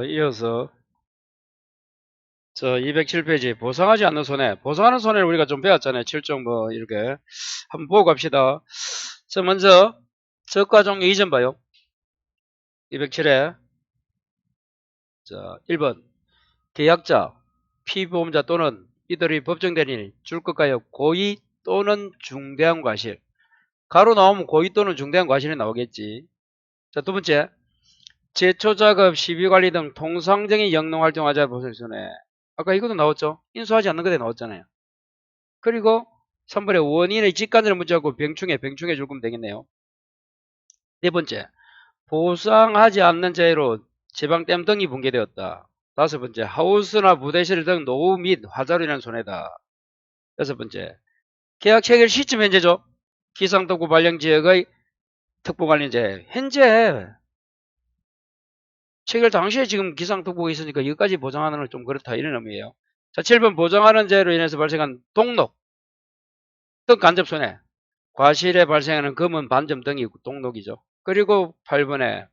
이어서 207페이지 보상하지 않는 손해. 보상하는 손해를 우리가 좀 배웠잖아요. 7종 뭐 이렇게 한번 보고 갑시다. 먼저 저가 종류 이전 봐요. 207에 1번 계약자, 피보험자 또는 이들의 법정 대리인이 줄 것가요? 고의 또는 중대한 과실. 가로 나오면 고의 또는 중대한 과실이 나오겠지. 두 번째 제초작업, 시비관리 등 통상적인 영농활동하자 보상손해. 아까 이것도 나왔죠. 인수하지 않는 것에 나왔잖아요. 그리고 3번에 원인의 직간을 묻자고 병충해 줄 거면 되겠네요. 네 번째 보상하지 않는 재해로 제방댐 등이 붕괴되었다. 다섯 번째 하우스나 부대실 등 노후 및 화재로 인한 손해다. 여섯 번째 계약 체결 시점 현재죠. 기상특보 발령 지역의 특보관리재 현재 체결 당시에 지금 기상특보가 있으니까 여기까지 보장하는 건 좀 그렇다 이런 의미예요. 7번 보장하는 재로 인해서 발생한 동록 등 간접손해 과실에 발생하는 금은 반점 등이 동록이죠. 그리고 8번에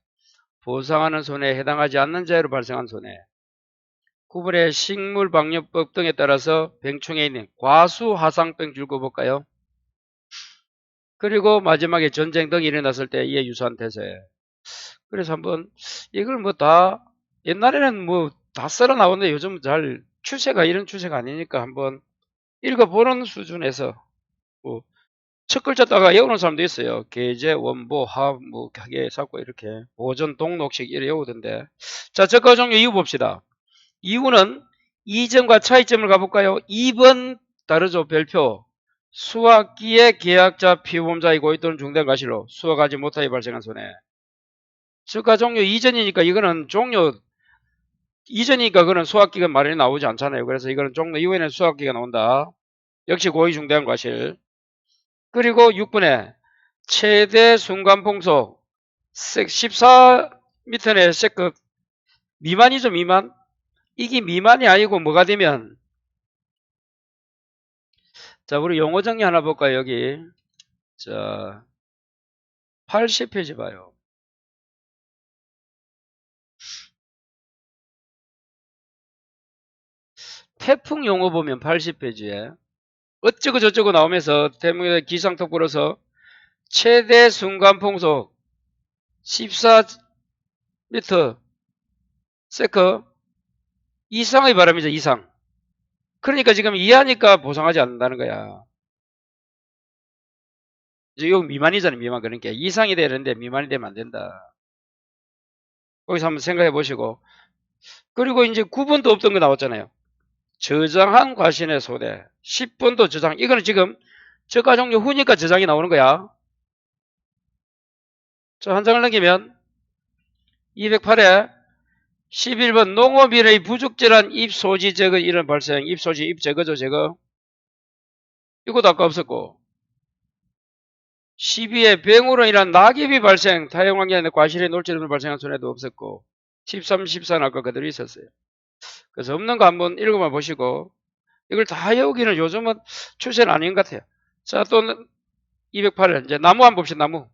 보상하는 손해에 해당하지 않는 재해로 발생한 손해 9번에 식물방역법 등에 따라서 병충해 있는 과수하상병 줄거 볼까요? 그리고 마지막에 전쟁 등이 일어났을 때 이에 유사한 대세. 그래서 한번 이걸 뭐 다 옛날에는 뭐 다 썰어 나오는데 요즘 잘 추세가 이런 추세가 아니니까 한번 읽어보는 수준에서 뭐 첫 글자 따가 외우는 사람도 있어요. 계제, 원보, 합, 뭐 가게, 삭고 이렇게 보존, 동록식 이렇게 외우던데. 자, 저가 종류 이유 봅시다. 이유는 이점과 차이점을 가볼까요? 2번 다르죠. 별표. 수확기의 계약자, 피보험자의 고의 또는 중대한 과실로 수확하지 못하여 발생한 손해. 저가 종류 이전이니까 이거는 종류 이전이니까 그는 수확기가 마련이 나오지 않잖아요. 그래서 이거는 종류 이후에는 수확기가 나온다. 역시 고의 중대한 과실. 그리고 6번에 최대 순간풍속 14m의 세급 미만이죠. 미만. 이게 미만이 아니고 뭐가 되면 자 우리 용어 정리 하나 볼까요. 여기 자 80페이지 봐요. 태풍 용어 보면 80페이지에 어쩌고 저쩌고 나오면서 태풍의 기상특보로서 최대 순간풍속 14m 세크 이상의 바람이죠. 이상. 그러니까 지금 이하니까 보상하지 않는다는 거야. 이거 미만이잖아요. 미만. 그러니까 이상이 되는데 미만이 되면 안 된다. 거기서 한번 생각해 보시고. 그리고 이제 9번도 없던 거 나왔잖아요. 저장한 과실의 손해. 10번도 저장. 이거는 지금 저가 종류 후니까 저장이 나오는 거야. 자, 한 장을 넘기면 208에 11번 농업인의 부적절한 입소지 제거 이런 발생. 입소지 입 제거죠. 제거. 이것도 아까 없었고. 12에 병으로 인한 낙엽이 발생. 타협환경에 과실의 놀지름을 발생한 손해도 없었고. 13, 14는 아까 그대로 있었어요. 그래서 없는 거 한번 읽어봐 보시고 이걸 다 외우기는 요즘은 추세는 아닌 것 같아요. 자, 또 208을 이제 나무 한번 봅시다. 나무.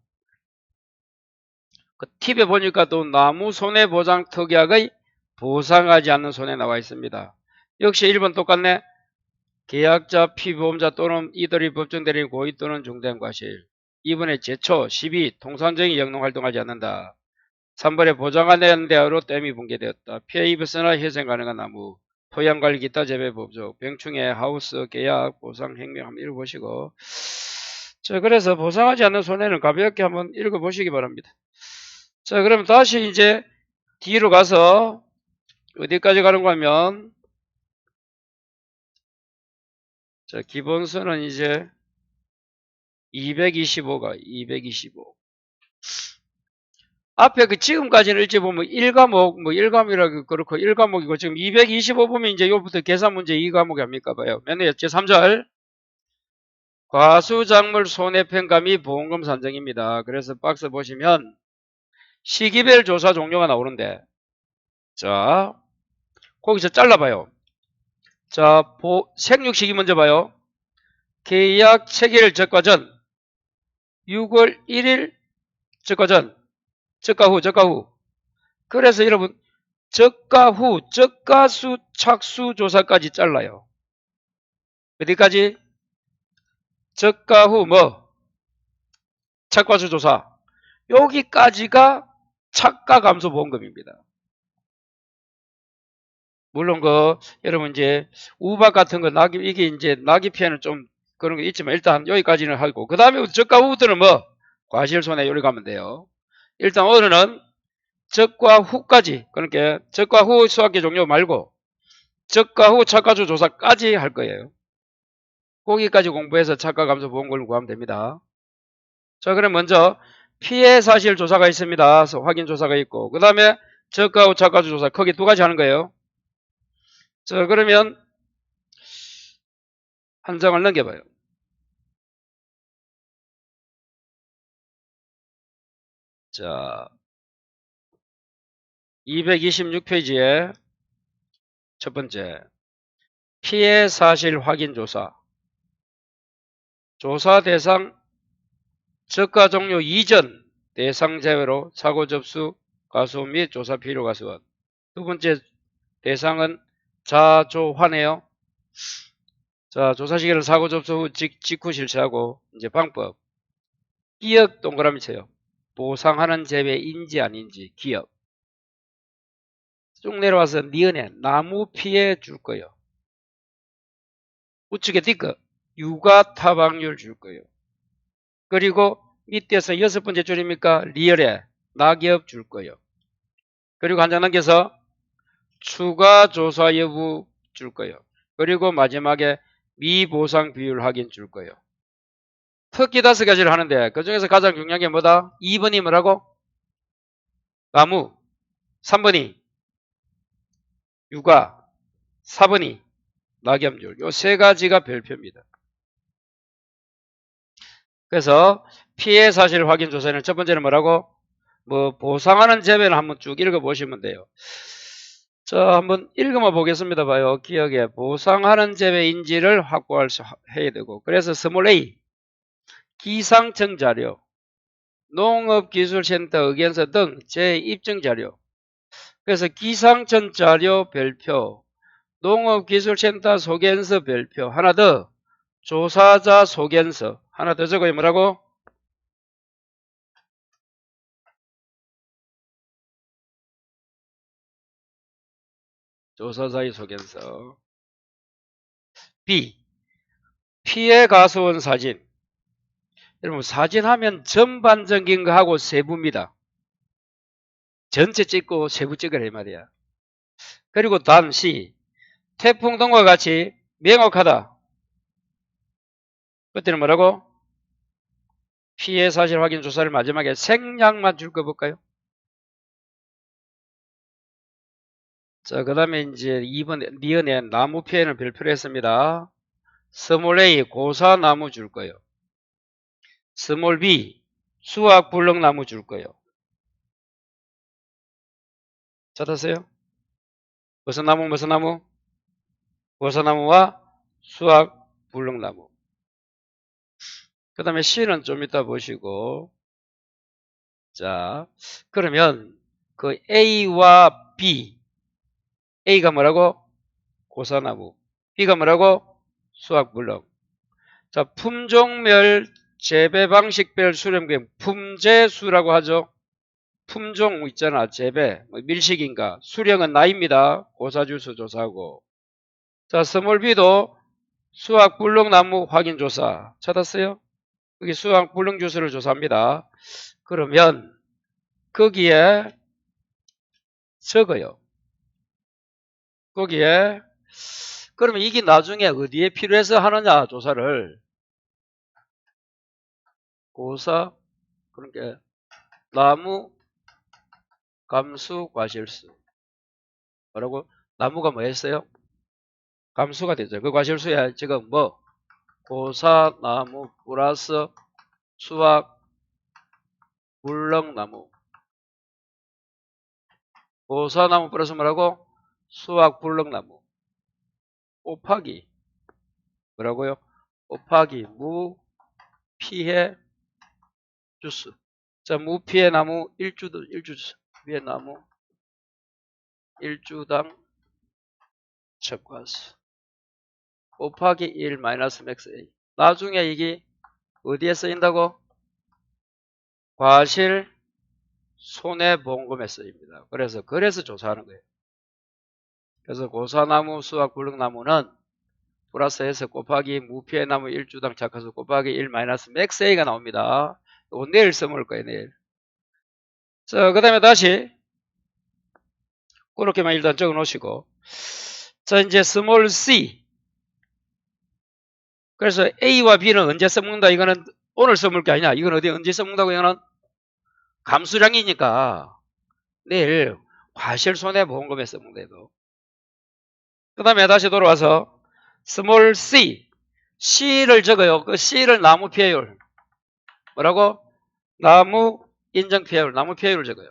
그 팁에 보니까 또 나무 손해보장 특약의 보상하지 않는 손해 나와 있습니다. 역시 1번 똑같네. 계약자, 피보험자 또는 이들이 법정 대리인 고의 또는 중대한 과실. 2번에 제초, 시비, 통상적인 영농활동하지 않는다. 3번에 보장하는 대하로 댐이 붕괴되었다. 피해 입었으나 희생 가능한 나무. 토양관리 기타 재배 법적, 병충해, 하우스, 계약, 보상, 행명 한번 읽어보시고. 자, 그래서 보상하지 않는 손해는 가볍게 한번 읽어보시기 바랍니다. 자, 그럼 다시 이제 뒤로 가서 어디까지 가는가 하면 자, 기본서는 이제 225가 225. 앞에 그 지금까지는 일찍 보면 1과목, 뭐 1과목이라고 그렇고 1과목이고 지금 225 보면 이제 요부터 계산 문제 2과목이 합니까 봐요. 몇 년이었지? 3절. 과수작물 손해평가 및 보험금 산정입니다. 그래서 박스 보시면 시기별 조사 종료가 나오는데 자, 거기서 잘라봐요. 자, 생육시기 먼저 봐요. 계약 체결 적과 전 6월 1일 적과 전 적과 후 적과 후. 그래서 여러분 저가 후, 저가수 착수 조사까지 잘라요. 어디까지? 저가 후 뭐? 착과수 조사. 여기까지가 착가 감소 보험금입니다. 물론 여러분 이제 우박 같은 거 이게 이제 낙입 피해는 좀 그런 게 있지만 일단 여기까지는 하고 그 다음에 저가 후부터는 뭐? 과실손해 요리 가면 돼요. 일단 오늘은 적과 후까지, 그러니까 적과 후 수학계 종료 말고 적과 후 착가수 조사까지 할 거예요. 거기까지 공부해서 착가 감소 보험금을 구하면 됩니다. 자, 그럼 먼저 피해 사실 조사가 있습니다. 그래서 확인 조사가 있고 그 다음에 적과 후 착가수 조사 크게 두 가지 하는 거예요. 자, 그러면 한 장을 넘겨봐요. 자, 226페이지에 첫 번째 피해 사실 확인 조사. 조사 대상 적가 종료 이전 대상 제외로 사고 접수 가수원 및 조사 필요 가수원. 두 번째 대상은 자조환이에요. 자, 조사 시기를 사고 접수 후 직후 실시하고 이제 방법. 기업 동그라미 쳐요. 보상하는 재배인지 아닌지 기업. 쭉 내려와서 니은에 나무 피해 줄 거예요. 우측에 띠거 육아 타방률 줄 거예요. 그리고 밑에서 여섯 번째 줄입니까? 리얼에 낙엽 줄 거예요. 그리고 한 장 넘겨서 추가 조사 여부 줄 거예요. 그리고 마지막에 미보상 비율 확인 줄 거예요. 특기 5가지를 하는데 그 중에서 가장 중요한 게 뭐다? 2번이 뭐라고? 나무. 3번이 육아. 4번이 낙엽률. 요 세 가지가 별표입니다. 그래서 피해 사실 확인 조사는 첫 번째는 뭐라고? 뭐 보상하는 재배를 한번 쭉 읽어보시면 돼요. 자, 한번 읽어봐 보겠습니다. 봐요. 기억에 보상하는 재배인지를 해야 되고 그래서 스몰 A 기상청 자료 농업기술센터 의견서 등 재입증 자료. 그래서 기상청 자료 별표 농업기술센터 소견서 별표 하나 더 조사자 소견서 하나 더 적어요. 뭐라고? 조사자의 소견서. B. 피해 가수원 사진. 여러분 사진 하면 전반적인 거 하고 세부입니다. 전체 찍고 세부 찍으라 이 말이야. 그리고 단 C. 태풍 등과 같이 명확하다. 그때는 뭐라고? 피해 사실 확인 조사를 마지막에 생략만 줄 거 볼까요? 자, 그 다음에 이제 2번 니은에 나무 피해는 별표로 했습니다. 스몰 A 고사나무 줄 거예요. 스몰 B 수학 불렁나무 줄 거예요. 찾았어요? 무슨 나무 무슨 나무? 고사나무와 수학 불렁나무. 그 다음에 C는 좀 이따 보시고. 자, 그러면 그 A와 B. A가 뭐라고? 고사나무. B가 뭐라고? 수학 불렁. 자, 품종별 재배 방식별 수렴금 품재수라고 하죠. 품종 있잖아. 재배 뭐 밀식인가 수령은 나입니다. 고사주수 조사하고. 자, 스몰 B도 수학 불렁나무 확인 조사 찾았어요? 여기 수학 불렁주수를 조사합니다. 그러면 거기에 적어요. 거기에 그러면 이게 나중에 어디에 필요해서 하느냐 조사를 고사 그러니까 나무 감수 과실수 뭐라고? 나무가 뭐 했어요? 감수가 되죠. 그 과실수야 지금 뭐 고사나무 플러스 수학 불렁나무 고사나무 플러스 뭐라고? 수학 불렁나무 곱하기 뭐라고요? 곱하기 무피해 주수. 자, 무피해 나무 일주주 피해 나무 1주당 첩과수 곱하기 1 마이너스 맥스 A. 나중에 이게 어디에 쓰인다고? 과실 손해보험금에 쓰입니다. 그래서 조사하는 거예요. 그래서 고사나무, 수학, 굴릉나무는 플러스해서 곱하기 무피해 나무 1주당 착화수 곱하기 1 마이너스 맥스 A가 나옵니다. 이거 내일 써먹을 거예요, 내일. 자, 그 다음에 다시 그렇게만 일단 적어 놓으시고. 자, 이제 스몰 c. 그래서 A와 B는 언제 써먹는다? 이거는 오늘 써먹을 게 아니야. 이건 언제 써먹는다고? 이거는 감수량이니까 내일 과실손해보험금에 써먹는데도. 그 다음에 다시 돌아와서 스몰 c. C를 적어요. 그 C를 나무 피해율. 뭐라고? 나무 인정 피해율, 나무 피해율을 적어요.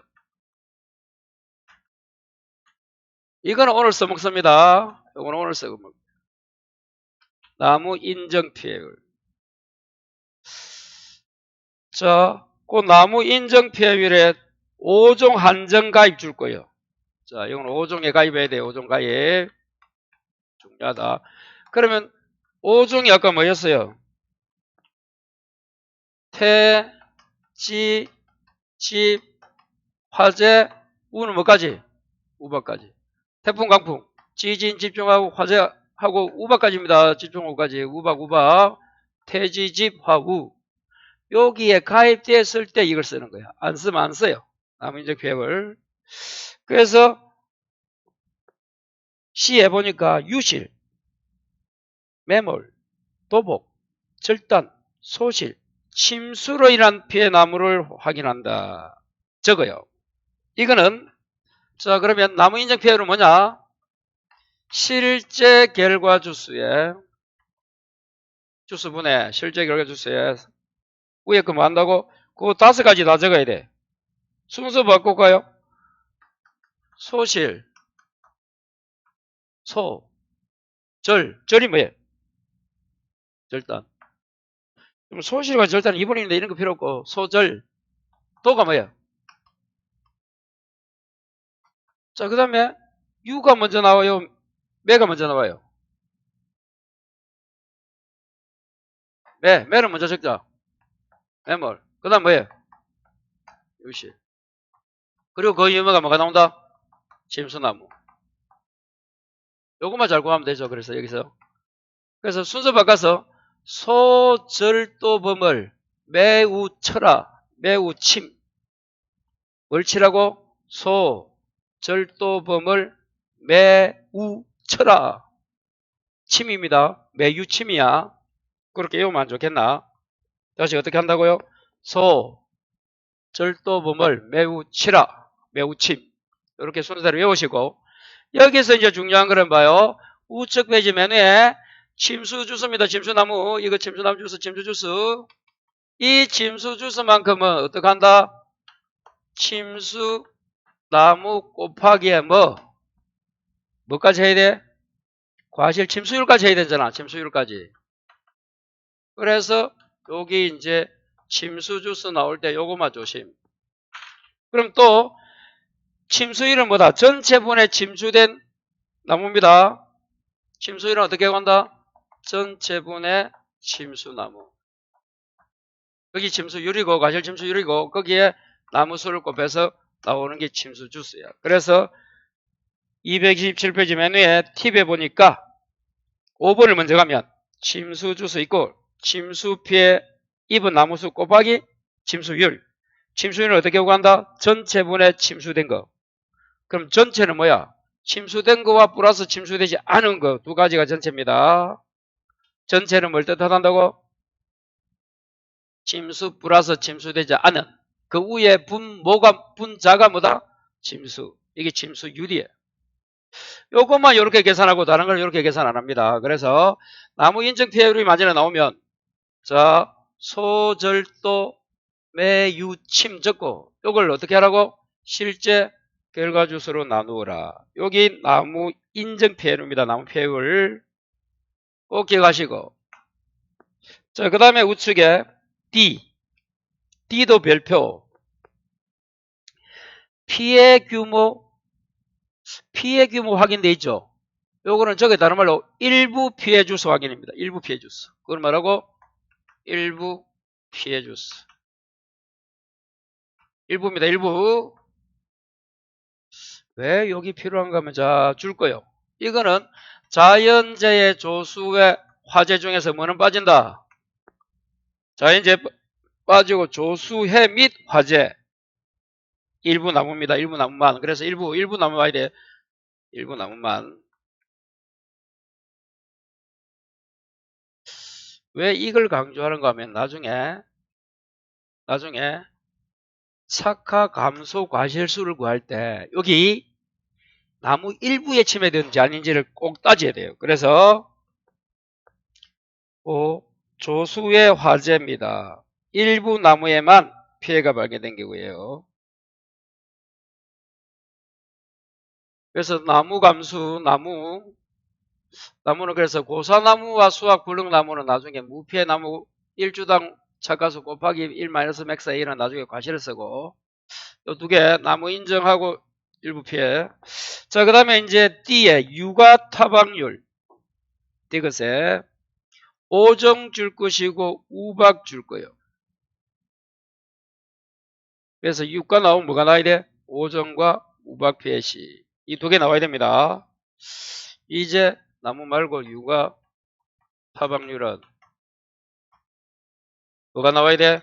이거는 오늘 써먹습니다. 이거는 오늘 써먹습니다. 나무 인정 피해율. 자, 그 나무 인정 피해율에 5종 한정 가입 줄 거예요. 자, 이건 5종에 가입해야 돼요. 5종 가입. 중요하다. 그러면 5종이 아까 뭐였어요? 태, 지, 집, 화재, 우는 뭐까지? 우박까지. 태풍, 강풍, 지진, 집중하고 화재하고 우박까지입니다. 집중호우까지. 우박, 태지집, 화우. 여기에 가입됐을 때 이걸 쓰는 거야. 안 쓰면 안 써요. 나무인적 피해율. 그래서 시에 보니까 유실, 매몰, 도복, 절단, 소실, 침수로 인한 피해 나무를 확인한다. 적어요. 이거는 자 그러면 나무 인정 피해율은 뭐냐? 실제 결과 주수에 주수분해 실제 결과 주수에 위에 거 뭐 한다고? 그 5가지 다 적어야 돼. 순서 바꿀까요? 소실, 소, 절이 뭐예요? 절단. 그럼 소실과 절단은 이분인데 이런 거 필요 없고 소절, 도가 뭐예요? 자, 그 다음에 유가 먼저 나와요? 매가 먼저 나와요? 매는 먼저 적자. 매몰. 그 다음 뭐예요? 유실. 그리고 그 유머가 뭐가 나온다? 침수나무. 요것만 잘 구하면 되죠. 그래서 여기서. 그래서 순서 바꿔서 소절도범을 매우 쳐라. 매우 침. 뭘 치라고? 소절도범을 매우 쳐라. 침입니다. 매유침이야. 그렇게 외우면 안 좋겠나? 다시 어떻게 한다고요? 소절도범을 매우 치라. 매우 침. 이렇게 순서대로 외우시고 여기서 이제 중요한 거는 봐요. 우측 페이지 메뉴에 침수 주스입니다. 침수나무. 이거 침수나무 주스, 침수 주스. 이 침수 주스만큼은 어떻게 한다? 침수 나무 곱하기에 뭐까지 해야 돼? 과실 침수율까지 해야 되잖아. 침수율까지. 그래서 여기 이제 침수 주스 나올 때 요거만 조심. 그럼 또 침수율은 뭐다? 전체분에 침수된 나무입니다. 침수율은 어떻게 간다? 전체분의 침수나무. 여기 침수율이고 과실 침수율이고 거기에 나무수를 곱해서 나오는 게 침수 주스야. 그래서 227페이지 메뉴에 팁에 보니까 5번을 먼저 가면 침수 주스 있고 침수 피해 입은 나무수 곱하기 침수율. 침수율은 어떻게 구한다? 전체분에 침수된 거. 그럼 전체는 뭐야? 침수된 거와 플러스 침수되지 않은 거 두 가지가 전체입니다. 전체는 뭘 뜻한다고? 침수 플러스 침수되지 않은 그 위에 분자가 뭐다? 침수. 이게 침수율이에요. 요것만 이렇게 계산하고 다른 걸 이렇게 계산 안 합니다. 그래서 나무 인증 피해율이 만약에 나오면 자 소절도 매유침 적고 요걸 어떻게 하라고? 실제 결과 주수로 나누어라. 여기 나무 인증 피해율입니다. 나무 피해율 꼭 기억하시고 자 그 다음에 우측에 D도 별표 피해 규모 피해 규모 확인돼 있죠. 요거는 저게 다른 말로 일부 피해 주수 확인입니다. 일부 피해 주수. 그걸 말하고 일부 피해 주수. 일부입니다. 일부. 왜 여기 필요한가 하면 자, 줄 거요. 이거는 자연재해 조수의 화재 중에서 뭐는 빠진다? 자연재해 빠지고 조수해 및 화재. 일부 나무입니다. 일부 나무만. 그래서 일부 나무 와야 돼. 일부 나무만. 왜 이걸 강조하는가 하면 나중에 착화 감소 과실수를 구할 때 여기 나무 일부에 침해되는지 아닌지를 꼭 따져야 돼요. 그래서 조수의 화재입니다. 일부 나무에만 피해가 발견된 경우예요. 그래서 나무 감수, 나무는 그래서 고사나무와 수확 불능나무는 나중에 무피해 나무 1주당 착가수 곱하기 1-맥스의 1은 나중에 과실을 쓰고 요 두 개 나무 인정하고 일부 피해. 자, 그 다음에 이제 D에 육아 타박률. 이것에 오정 줄 것이고 우박 줄 거예요. 그래서 육가 나오면 뭐가 나와야 돼? 오정과 우박 피해 시. 이 두 개 나와야 됩니다. 이제 나무 말고 육아 타박률은 뭐가 나와야 돼?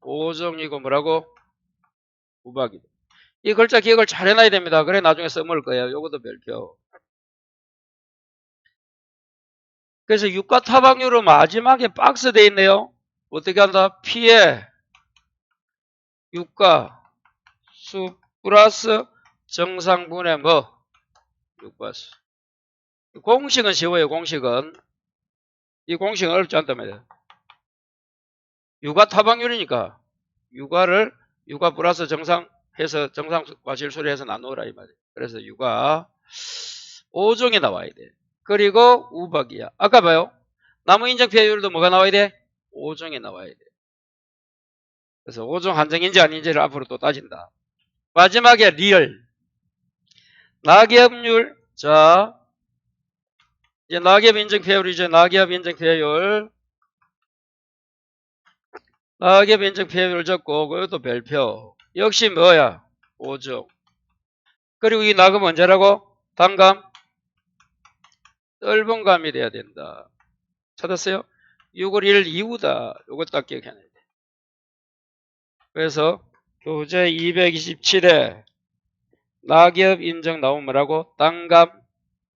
오정이고 뭐라고? 우박이고. 이 글자 기억을 잘 해놔야 됩니다. 그래 나중에 써먹을 거예요. 요것도 별표. 그래서 유가 타박률은 마지막에 박스 돼 있네요. 어떻게 한다? 피해 유가 수 플러스 정상분의 뭐? 유가수. 공식은 쉬워요. 공식은. 이 공식은 어렵지 않단 말이에요. 유가 타박률이니까 유가 플러스 정상 해서 정상 과실수를 해서 나누어라 이 말이에요. 그래서 유가 5종이 나와야 돼. 그리고 우박이야. 아까 봐요. 나무 인정 피해율도 뭐가 나와야 돼? 5종이 나와야 돼. 그래서 5종 한정인지 아닌지를 앞으로 또 따진다. 마지막에 리얼. 낙엽률. 자, 이제 낙엽 인정 피해율이죠. 낙엽 인정 피해율. 낙엽 인정 피해율 적고 그것도 별표. 역시 뭐야? 5종. 그리고 이 낙은 언제라고? 단감. 떫은감이 돼야 된다. 찾았어요? 6월 1일 이후다. 요거 딱 기억해놔야 돼. 그래서 교재 227에 낙엽 인정 나오면 뭐라고? 단감,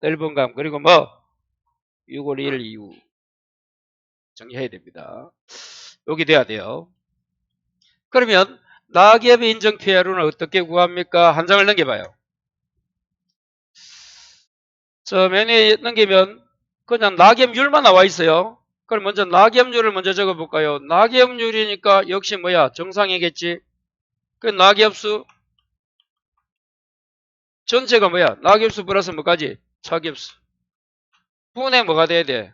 떫은감, 그리고 뭐? 6월 1일 이후. 정리해야 됩니다. 여기 돼야 돼요. 그러면 낙엽 인정 피해율은 어떻게 구합니까? 한 장을 넘겨봐요. 저 맨 위에 넘기면 그냥 낙엽률만 나와 있어요. 그럼 먼저 낙엽률을 먼저 적어볼까요? 낙엽률이니까 역시 뭐야? 정상이겠지. 그 낙엽수 전체가 뭐야? 낙엽수 플러스 뭐까지? 차겹수. 분의 뭐가 돼야 돼?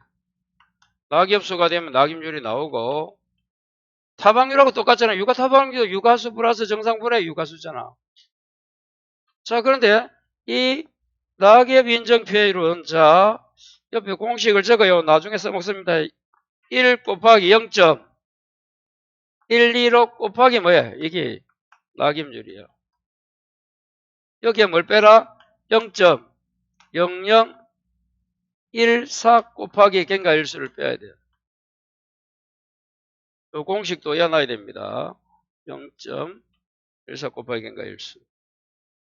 낙엽수가 되면 낙엽률이 나오고 타박률하고 똑같잖아. 유가 타박률도 유가수 플러스 정상분의 유가수잖아. 자, 그런데 이 낙엽 인정 피해율은 자 옆에 공식을 적어요. 나중에 써먹습니다. 1 곱하기 0.125 곱하기 뭐야? 이게 낙엽률이에요. 여기에 뭘 빼라? 0.0014 곱하기 갱가일수를 빼야 돼요. 이 공식도 외워놔야 됩니다. 0.14 곱하기 갱가일수.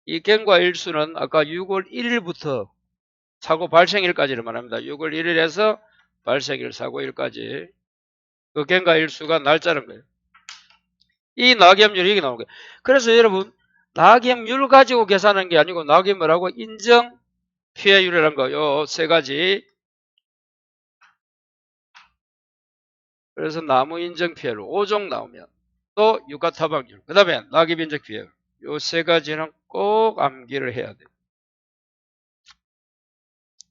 이 갱과일수는 아까 6월 1일부터 사고 발생일까지를 말합니다. 6월 1일에서 발생일 사고일까지 그 갱가일수가 날짜는 거예요. 이 낙엽률이 이게 나오는 거예요. 그래서 여러분 낙엽률 가지고 계산하는 게 아니고 낙엽 뭐라고? 인정 피해율이라는 거 요 세 가지. 그래서 나무 인정 피해율 5종 나오면 또 유가 타박률 그 다음에 낙엽 인정 피해율 요 세 가지는 꼭 암기를 해야 돼요.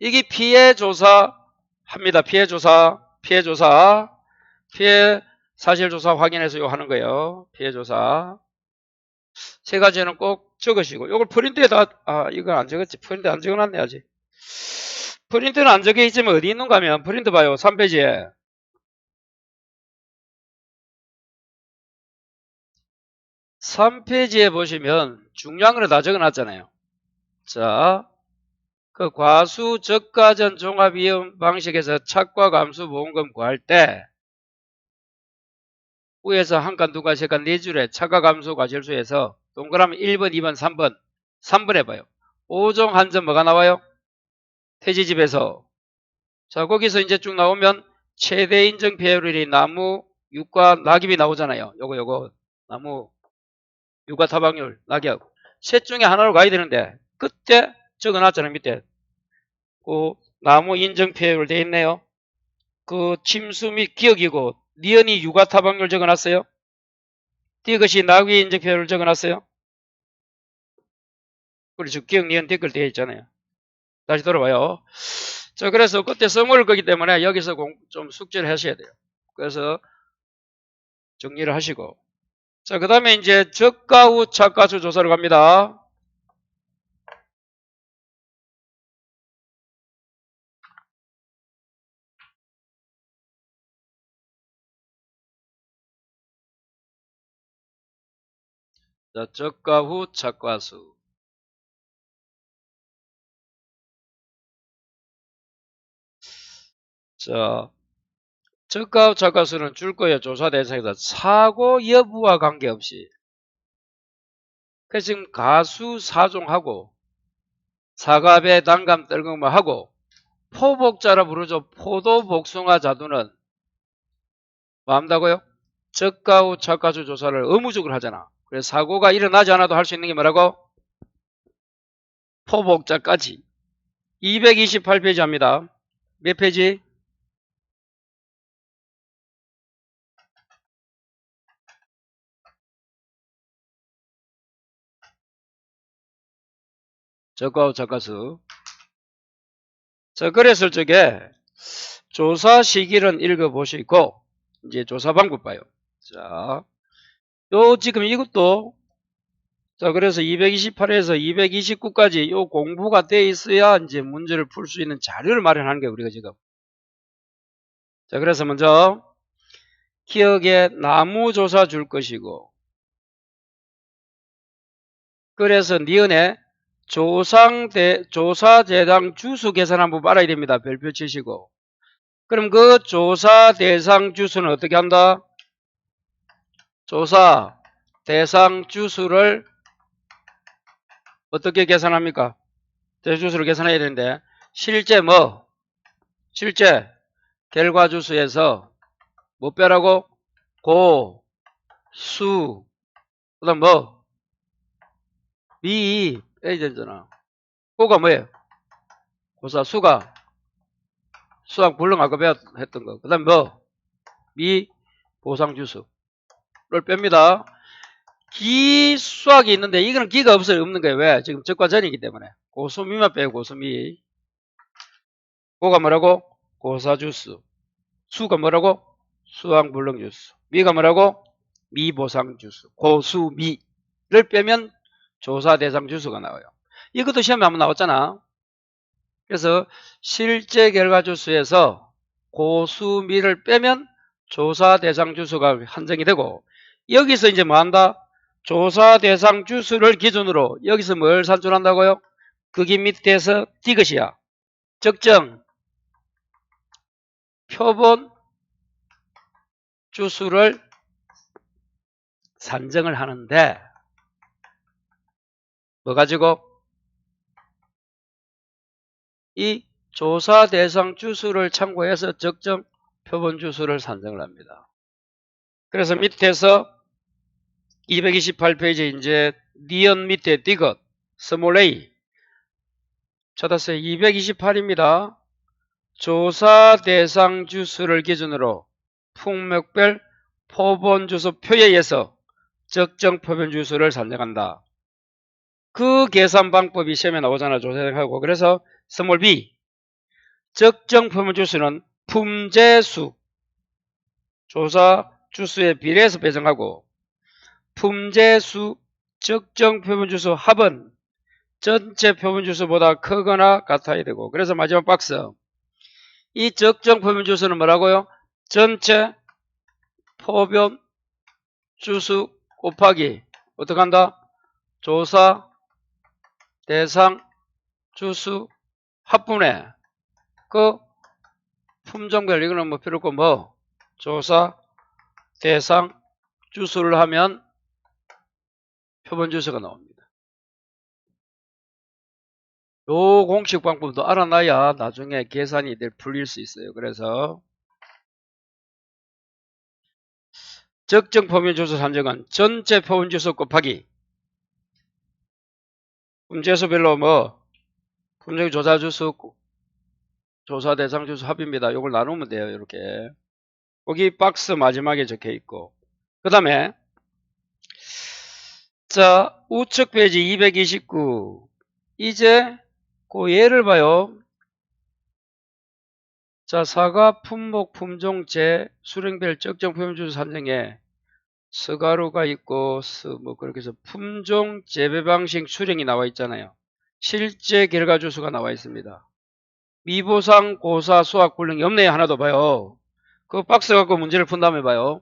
이게 피해 조사 합니다. 피해 사실 조사 확인해서 요 하는 거예요. 피해 조사. 세 가지는 꼭 적으시고, 요걸 프린트에다, 이거 안 적었지. 프린트 안 적어놨네, 아직. 프린트는 안 적혀 있지만 어디 있는가 하면, 프린트 봐요. 3페이지에. 3페이지에 보시면 중요한 거는 다 적어놨잖아요. 자, 그 과수 적가전 종합이용 방식에서 착과 감수 보험금 구할 때 위에서 한 칸, 두 칸, 세 칸, 네 줄에 착과 감수 과실수에서 동그라미 1번, 2번, 3번, 3번 해봐요. 5종 한 점 뭐가 나와요? 태지집에서. 자, 거기서 이제 쭉 나오면 최대 인정 배율이 나무, 육과 낙엽이 나오잖아요. 요거 나무, 육과 타박률, 낙엽. 셋 중에 하나로 가야 되는데 그때 적어놨잖아요. 밑에 그 나무 인정 배율 돼 있네요. 그 침수 및 기억이고 니은이 육과 타박률 적어놨어요. 이것이 낙위 인정 배율 적어놨어요. 그렇죠. 기억 니은 댓글 되어 있잖아요. 다시 돌아봐요. 자, 그래서 그때 써먹을 거기 때문에 여기서 좀 숙제를 하셔야 돼요. 그래서 정리를 하시고. 자, 그 다음에 이제 저가 후 착가수 조사로 갑니다. 자, 저가 후 착가수. 자, 저가 후 착가수는 줄 거예요. 조사 대상에서 사고 여부와 관계없이. 그래서 지금 가수 사종하고 사과배 단감 떨궁마 하고 포복자라 부르죠. 포도 복숭아 자두는 뭐 한다고요? 저가 후 착가수 조사를 의무적으로 하잖아. 그래서 사고가 일어나지 않아도 할 수 있는 게 뭐라고? 포복자까지. 228페이지 합니다. 몇 페이지? 저가 후 착가수. 자, 그랬을 적에 조사 시기는 읽어보시고 이제 조사 방법 봐요. 자, 요 지금 이것도 자, 그래서 228에서 229까지 요 공부가 돼 있어야 이제 문제를 풀 수 있는 자료를 마련하는 게 우리가 지금. 자, 그래서 먼저 기억에 나무 조사 줄 것이고, 그래서 니은에 조사 대상 주수 계산 한번 알아야 됩니다. 별표 치시고. 그럼 그 조사 대상 주수는 어떻게 한다? 조사 대상 주수를 어떻게 계산합니까? 대주수를 계산해야 되는데 실제 실제 결과 주수에서 뭐 빼라고? 고, 수, 그 다음 미 빼야 되잖아. 고가 뭐예요? 고사, 수가 수학 불능 아까 했던 거. 그 다음 미, 보상주수를 뺍니다. 기 수학이 있는데 이거는 기가 없어요. 없는 거예요. 왜? 지금 적과 전이기 때문에. 고수미만 빼고 고수미. 고가 뭐라고? 고사주수. 수가 뭐라고? 수학불능주수. 미가 뭐라고? 미보상주수. 고수미를 빼면 조사대상주수가 나와요. 이것도 시험에 한번 나왔잖아. 그래서 실제 결과주수에서 고수미를 빼면 조사대상주수가 한정이 되고 여기서 이제 뭐 한다? 조사대상주수를 기준으로 여기서 뭘 산출한다고요? 거기 밑에서 이것이야. 적정 표본 주수를 산정을 하는데 뭐 가지고? 이 조사 대상 주수를 참고해서 적정 표본 주수를 산정을 합니다. 그래서 밑에서 228페이지 이제 니은 밑에 디귿 스몰 a 쳐다보세요. 228입니다. 조사 대상 주수를 기준으로 풍목별 표본 주수 표에 의해서 적정 표본 주수를 산정한다. 그 계산 방법이 시험에 나오잖아. 조사하고. 그래서 스몰 b 적정 표본 주수는 품제수 조사 주수에 비례해서 배정하고 품제수 적정 표본주소 합은 전체 표본주소보다 크거나 같아야 되고, 그래서 마지막 박스. 이 적정 표본주소는 뭐라고요? 전체 표본주소 곱하기 어떻게 한다? 조사 대상 주수 합분해 그 품종별, 이거는 뭐 필요 없고, 뭐 조사 대상 주수를 하면 표본주소가 나옵니다. 요 공식 방법도 알아놔야 나중에 계산이 풀릴 수 있어요. 그래서 적정 표본주소 산정은 전체 표본주소 곱하기 품제소별로 뭐 품종 조사 주수, 조사 대상 주수 합입니다. 요걸 나누면 돼요. 이렇게 거기 박스 마지막에 적혀 있고, 그 다음에 자, 우측 페이지 229. 이제 그 예를 봐요. 자, 사과 품목 품종 제 수령별 적정 표본주소 산정에 스가루가 있고 뭐 그렇게 해서 품종 재배 방식 수령이 나와 있잖아요. 실제 결과 주소가 나와 있습니다. 미보상 고사 수학 불능이 없네요. 하나도 봐요. 그 박스 갖고 문제를 푼 다음에 봐요.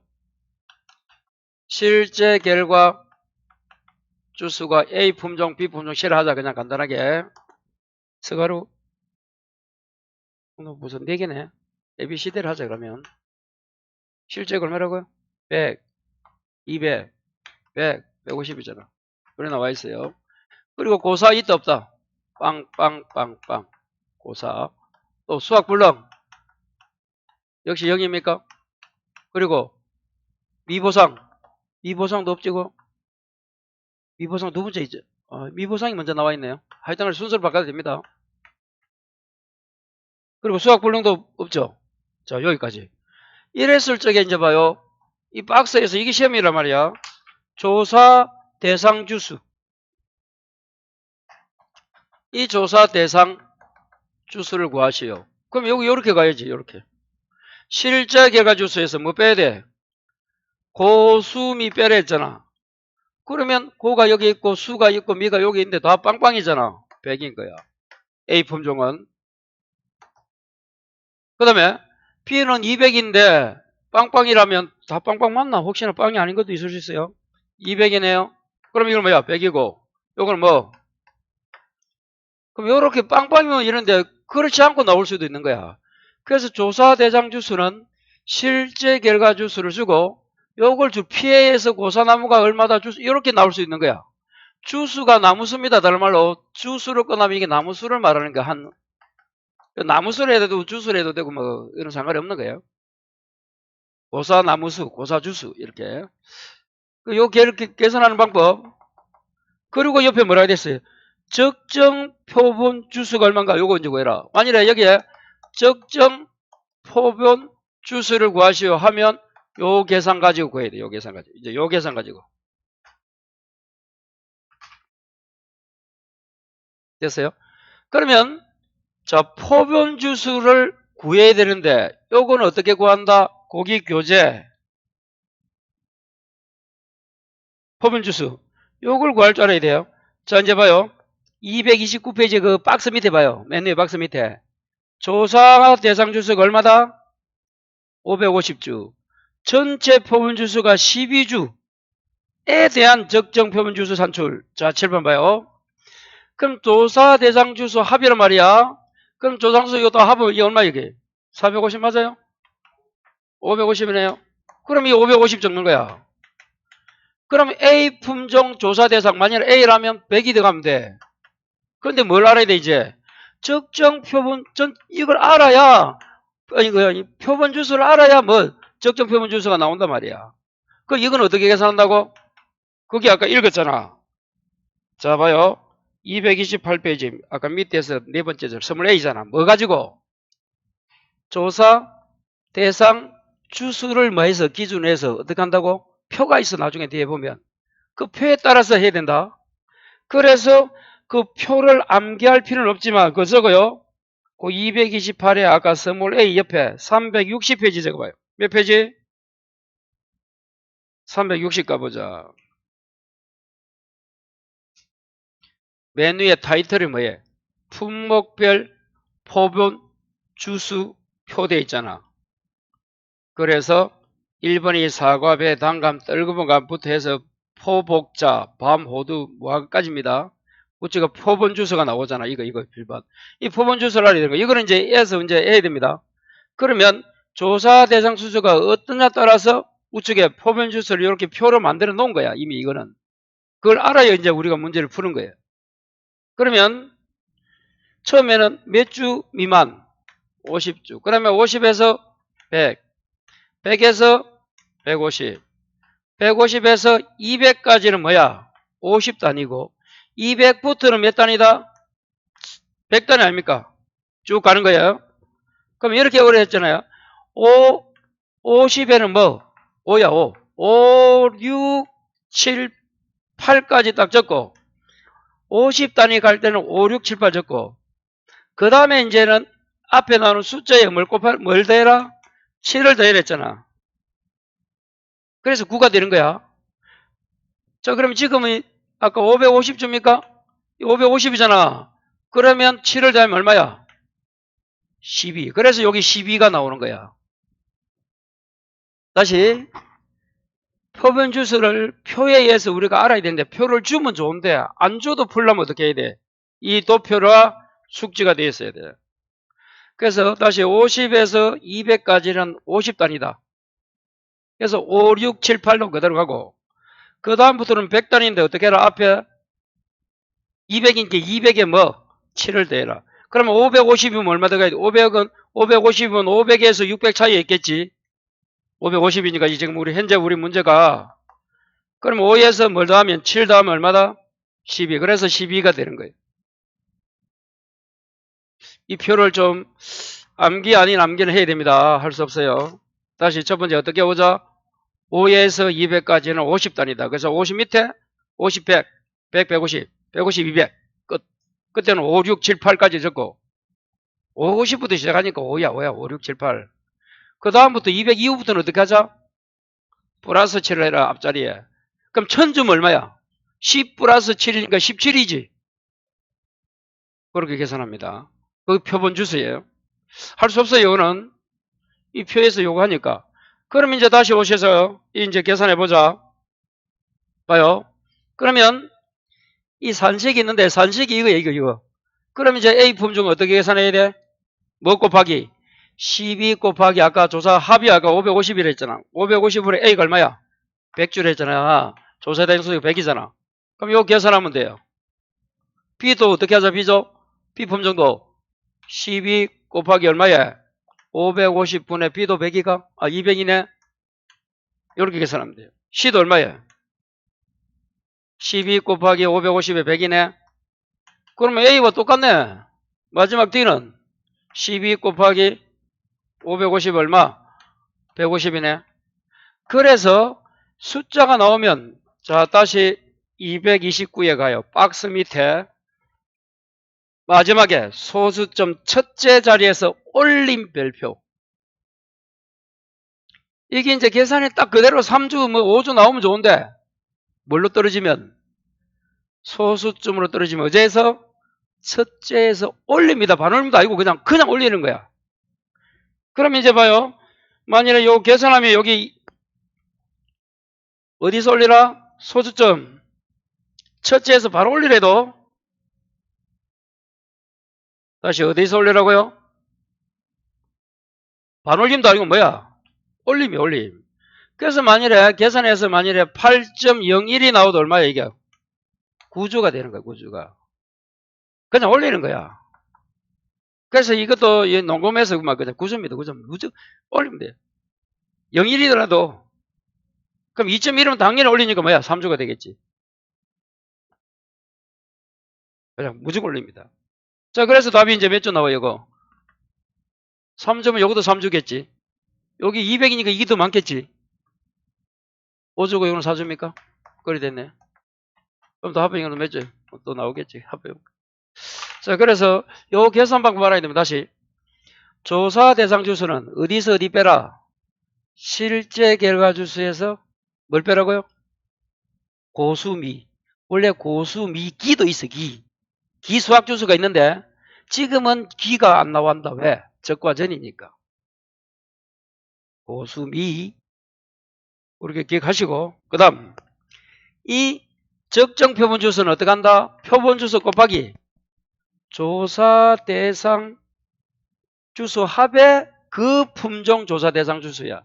실제 결과 주소가 A 품종, B 품종 실하자. 그냥 간단하게. 스가루 무슨 4개네. ABCD를 하자. 그러면 실제가 얼마라고요? 100, 200, 100, 150이잖아. 그래 나와 있어요. 그리고 고사 있다 없다? 빵빵빵빵 고사. 또 수학 불능 역시 0입니까? 그리고 미보상도 없지고, 미보상 두 번째 있죠. 미보상이 먼저 나와 있네요. 하여튼 순서를 바꿔도 됩니다. 그리고 수학 불능도 없죠. 자, 여기까지. 이랬을 적에 이제 봐요. 이 박스에서 이게 시험이란 말이야. 조사 대상 주수. 이 조사 대상 주수를 구하시오. 그럼 여기 이렇게 가야지. 이렇게. 실제 결과 주수에서 뭐 빼야 돼? 고수미 빼라 했잖아. 그러면 고가 여기 있고 수가 있고 미가 여기 있는데 다 빵빵이잖아. 100인 거야. A 품종은. 그 다음에 B는 200인데 빵빵이라면 다 빵빵 맞나? 혹시나 빵이 아닌 것도 있을 수 있어요. 200이네요. 그럼 이건 뭐야? 100이고 이건 뭐? 그럼 이렇게 빵빵이면 이런데 그렇지 않고 나올 수도 있는 거야. 그래서 조사 대상 주수는 실제 결과 주수를 주고 요걸 피해에서 고사나무가 얼마다 주수 이렇게 나올 수 있는 거야. 주수가 나무수입니다. 다른 말로 주수를 꺼내면 이게 나무수를 말하는 거야. 나무수를 해도 되고 주수를 해도 되고 뭐 이런 상관이 없는 거예요. 고사나무수, 고사주수 이렇게. 요 계산하는 방법. 그리고 옆에 뭐라 됐어요? 적정 표본 주수가 얼마인가? 요거 이제 구해라. 만일에 여기에 적정 표본 주수를 구하시오 하면 요 계산 가지고 구해야 돼. 요 계산 가지고. 이제 요 계산 가지고. 됐어요? 그러면 자, 표본 주수를 구해야 되는데 요거는 어떻게 구한다? 고기 교재 표본 주수. 요걸 구할 줄 알아야 돼요. 자, 이제 봐요. 229페이지 그 박스 밑에 봐요. 맨 위에 박스 밑에. 조사 대상 주수가 얼마다? 550주. 전체 표본 주수가 12주에 대한 적정 표본 주수 산출. 자, 7번 봐요. 그럼 조사 대상 주수 합이란 말이야. 그럼 조상수 이거 다 합은 이게 얼마 이게? 450 맞아요? 550이네요. 그럼 이 550 적는 거야. 그럼 A 품종 조사 대상 만약 A라면 100이 들어가면 돼. 그런데 뭘 알아야 돼 이제? 적정 표본 이걸 알아야 표본 주수를 알아야 뭐 적정 표본 주수가 나온단 말이야. 그 이건 어떻게 계산한다고? 그게 아까 읽었잖아. 자 봐요. 228페이지 아까 밑에서 네 번째 절 선물 A잖아. 뭐 가지고? 조사 대상 주수를 뭐 해서 기준해서 어떻게 한다고? 표가 있어. 나중에 뒤에 보면 그 표에 따라서 해야 된다. 그래서 그 표를 암기할 필요는 없지만 그거 적어요. 그 228에 아까 스몰 A 옆에 360페이지 적어봐요. 몇 페이지? 360 가보자. 맨 위에 타이틀이 뭐예요? 품목별 포분 주수 표돼 있잖아. 그래서 1번이 사과, 배, 단감, 떨구은 감부터 해서 포복자, 밤, 호두, 무화과까지입니다. 우찌가 포본 주소가 나오잖아. 이거 1번. 이 포본 주소를 알아야 되는 거. 이거는 이제 에서 이제 해야 됩니다. 그러면 조사 대상 수수가 어떠냐 따라서 우측에 포본 주소를 이렇게 표로 만들어 놓은 거야. 이미 이거는. 그걸 알아야 이제 우리가 문제를 푸는 거예요. 그러면 처음에는 몇 주 미만? 50주. 그러면 50에서 100, 100에서 150, 150에서 200까지는 뭐야? 50단위고 200부터는 몇 단위다? 100단위 아닙니까? 쭉 가는 거예요. 그럼 이렇게 오래 했잖아요. 50에는 뭐? 5야 5. 5, 6, 7, 8까지 딱 적고 50단위 갈 때는 5, 6, 7, 8 적고 그 다음에 이제는 앞에 나오는 숫자에 뭘 더해라? 7을 더해라 했잖아. 그래서 9가 되는 거야. 자, 그럼 지금은 아까 550주입니까? 550이잖아. 그러면 7을 더하면 얼마야? 12. 그래서 여기 12가 나오는 거야. 다시 표본 주소를 표에 의해서 우리가 알아야 되는데 표를 주면 좋은데 안 줘도 풀려면 어떻게 해야 돼? 이 도표가 숙지가 되어 있어야 돼. 그래서 다시 50에서 200까지는 50단위다. 그래서 5, 6, 7, 8로 그대로 가고 그 다음부터는 100단위인데 어떻게 해라? 앞에 200이니까 200에 뭐? 7을 더해라. 그러면 550이면 얼마 더 가야 돼? 500이면 500에서 600 차이에 있겠지. 550이니까 지금 현재 우리 문제가 그럼 5에서 뭘 더하면 7 더하면 얼마다? 12. 그래서 12가 되는 거예요. 이 표를 좀 암기 아닌 암기는 해야 됩니다. 할 수 없어요. 다시 첫 번째 어떻게 오자? 5에서 200까지는 50단위다. 그래서 50 밑에 50, 100, 100, 150, 150, 200 끝. 그때는 5, 6, 7, 8까지 적고 50부터 시작하니까 5야 5, 6, 7, 8. 그 다음부터 200 이후부터는 어떻게 하자? 플러스 7을 해라 앞자리에. 그럼 1000점 얼마야? 10 플러스 7이니까 17이지. 그렇게 계산합니다. 그 표본 주소예요. 할 수 없어요. 이거는 이 표에서 요거 하니까. 그럼 이제 다시 오셔서 이제 계산해 보자. 봐요. 그러면 이 산식이 있는데 산식이 이거. 그럼 이제 A 품종 어떻게 계산해야 돼? 뭐 곱하기? 12 곱하기 아까 조사 합이 아까 550이라 했잖아. 550으로 A가 얼마야? 100주를 했잖아. 조사 대상수가 100이잖아. 그럼 이거 계산하면 돼요. B도 어떻게 하자 B죠? B 품종도 12 곱하기 얼마야? 550분의 B도 100이가? 200이네? 이렇게 계산하면 돼요. C도 얼마야? 12 곱하기 550에 100이네? 그러면 A와 똑같네. 마지막 D는 12 곱하기 550 얼마? 150이네. 그래서 숫자가 나오면 자 다시 229에 가요. 박스 밑에 마지막에 소수점 첫째 자리에서 올림 별표. 이게 이제 계산이 딱 그대로 3주 뭐 5주 나오면 좋은데 뭘로 떨어지면 소수점으로 떨어지면 어제에서 첫째에서 올립니다. 반올림도 아니고 그냥 올리는 거야. 그럼 이제 봐요. 만일에 요 계산하면 여기 어디서 올리라? 소수점 첫째에서 바로 올리래도 다시 어디서 올리라고요? 반올림도 아니고 뭐야? 올림이 올림. 그래서 만일에 계산해서 만일에 8.01이 나오도 얼마야 이게? 9주가 되는 거야. 9주가. 그냥 올리는 거야. 그래서 이것도 농검에서 막 그냥 9주입니다. 9주. 무조건 올리면 돼. 01이더라도 그럼 2.1이면 당연히 올리니까 뭐야? 3주가 되겠지. 그냥 무조건 올립니다. 자, 그래서 답이 이제 몇 주 나와요, 이거? 3주면 여기도 3주겠지. 여기 200이니까 이게 더 많겠지. 5주고 이거는 4주입니까? 그리 됐네. 그럼 더 합병 이거는 몇 주? 또 나오겠지. 합병. 자, 그래서 요 계산 방법 알아야 됩니다. 다시. 조사 대상 주수는 어디서 어디 빼라? 실제 결과 주수에서 뭘 빼라고요? 고수미. 원래 고수미기도 있어, 기. 기수학 주소가 있는데 지금은 기가 안 나온다. 왜? 적과 전이니까. 고수미 이렇게 기억하시고 그 다음 이 적정 표본 주소는 어떻게 한다? 표본 주소 곱하기 조사 대상 주소 합의 그 품종 조사 대상 주소야.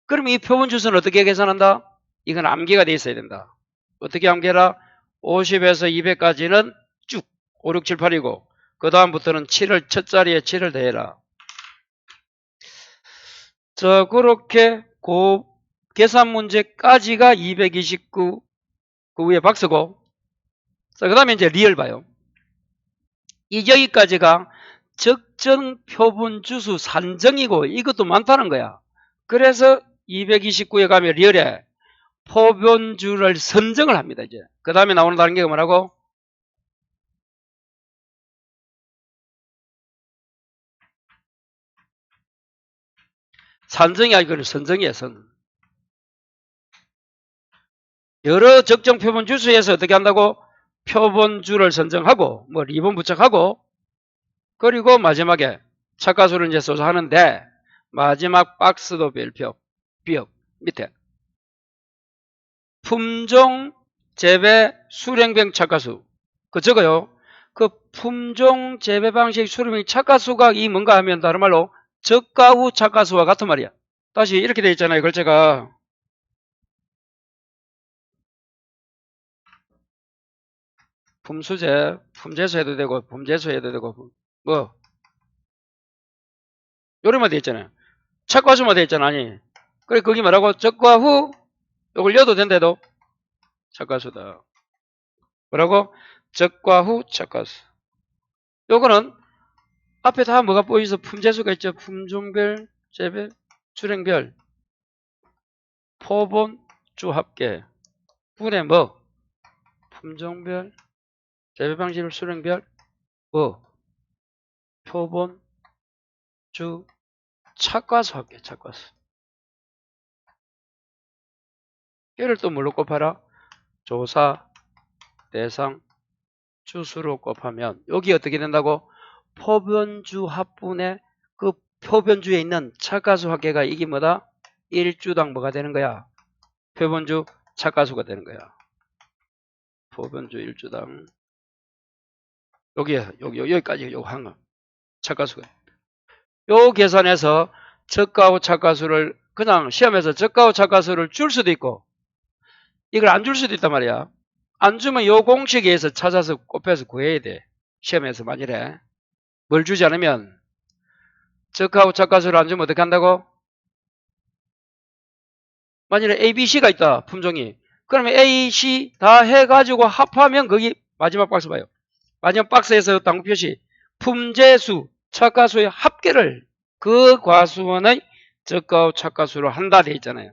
그럼 이 표본 주소는 어떻게 계산한다? 이건 암기가 돼 있어야 된다. 어떻게 암기해라? 50에서 200까지는 쭉 5, 6, 7, 8이고 그 다음부터는 7을 첫 자리에 7을 더해라. 자, 그렇게 그 계산 문제까지가 229 그 위에 박스고. 자, 그 다음에 이제 리얼 봐요. 여기까지가 적정 표본 주소 산정이고 이것도 많다는 거야. 그래서 229에 가면 리얼에 표본주를 선정을 합니다. 이제 그 다음에 나오는 다른 게 뭐라고? 산정이 아니고 선정이에요. 여러 적정 표본 주소에서 어떻게 한다고? 표본주를 선정하고 뭐 리본 부착하고 그리고 마지막에 착가수를 이제 써서 하는데 마지막 박스도 별표 비역 밑에 품종 재배 수령병 착가수 그 적어요. 그 품종 재배 방식 수령병 착가수가 이 뭔가 하면 다른 말로 적가 후 착가수와 같은 말이야. 다시 이렇게 되어 있잖아요. 글자가 품수재, 품재수 해도 되고 품재수 해도 되고 뭐 요래만 되어 있잖아요. 착가수만 되어 있잖아. 아니 그래 거기 뭐라고? 적과 후 요걸 넣어도 된대도 착가수다. 뭐라고? 적과 후 착가수. 요거는 앞에 다 뭐가 보이서 품재수가 있죠. 품종별, 재배, 수령별, 포본, 주합계. 분의 뭐? 품종별, 재배 방식별, 수령별, 뭐? 표본, 주, 착과수 합계, 착과수. 얘를 또 뭘로 곱하라? 조사, 대상, 주수로 곱하면 여기 어떻게 된다고? 표본주 합분의 그 표본주에 있는 착가수 합계가 이게 뭐다? 1주당 뭐가 되는 거야? 표본주 착가수가 되는 거야. 표본주 1주당 여기까지 요거 한 거. 착가수가. 요 계산해서 적가후 착가수를 그냥 시험에서 적가후 착가수를 줄 수도 있고 이걸 안 줄 수도 있단 말이야. 안 주면 요 공식에 의해서 찾아서 곱해서 구해야 돼. 시험에서 만일에 뭘 주지 않으면 적하고 착가수를 안 주면 어떻게 한다고? 만일에 A, B, C가 있다. 품종이. 그러면 A, C 다 해가지고 합하면 거기 마지막 박스 봐요. 마지막 박스에서 당구 표시 품재수, 착가수의 합계를 그 과수원의 적가후 착가수로 한다 돼 있잖아요.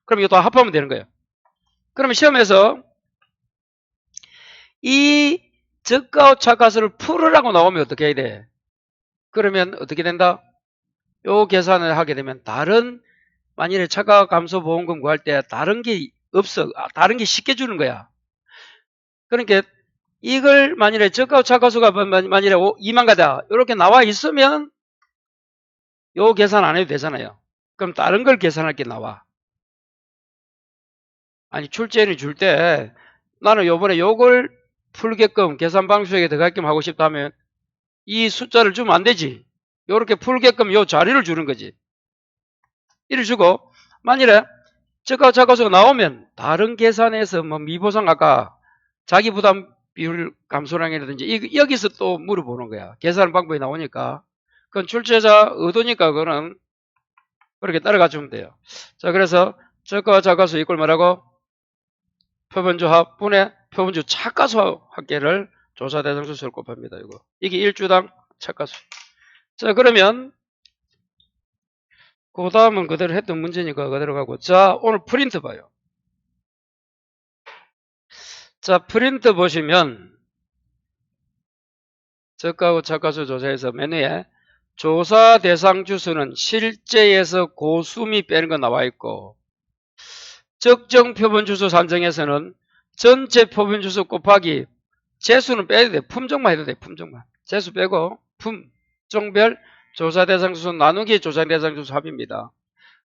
그럼 이거 다 합하면 되는 거예요. 그러면 시험에서 이 적가후 착가수를 풀으라고 나오면 어떻게 해야 돼? 그러면 어떻게 된다? 요 계산을 하게 되면 다른 만일에 착가 감소 보험금 구할 때 다른 게 없어. 다른 게 쉽게 주는 거야. 그러니까 이걸 만일에 적가후 착가수가 만일에 2만 가다 이렇게 나와 있으면 요 계산 안 해도 되잖아요. 그럼 다른 걸 계산할 게 나와. 아니 출제인이 줄 때 나는 요번에 요걸 풀게끔 계산 방식에 들어가게끔 하고 싶다면 이 숫자를 주면 안 되지. 요렇게 풀게끔 요 자리를 주는 거지. 이를 주고 만일에 적가 착가수가 나오면 다른 계산에서 뭐 미보상 아까 자기 부담 비율 감소량이라든지 여기서 또 물어보는 거야. 계산 방법이 나오니까. 그건 출제자 의도니까 그거는 그렇게 따라가 주면 돼요. 자, 그래서 적가와 착가수 이꼴 뭐라고? 표본주 합분의 표본주 착가수 합계를 조사 대상 수를 곱합니다. 이게 1주당 착가수. 자, 그러면 그 다음은 그대로 했던 문제니까 그대로 가고. 자, 오늘 프린트 봐요. 자, 프린트 보시면 적가후 착가수 조사에서 맨 위에 조사 대상 주수는 실제에서 고수미 빼는 거 나와 있고 적정 표본 주소 산정에서는 전체 표본 주소 곱하기 재수는 빼야 돼. 품종만 해도 돼. 품종만. 재수 빼고 품종별 조사 대상 주수 나누기 조사 대상 주수 합입니다.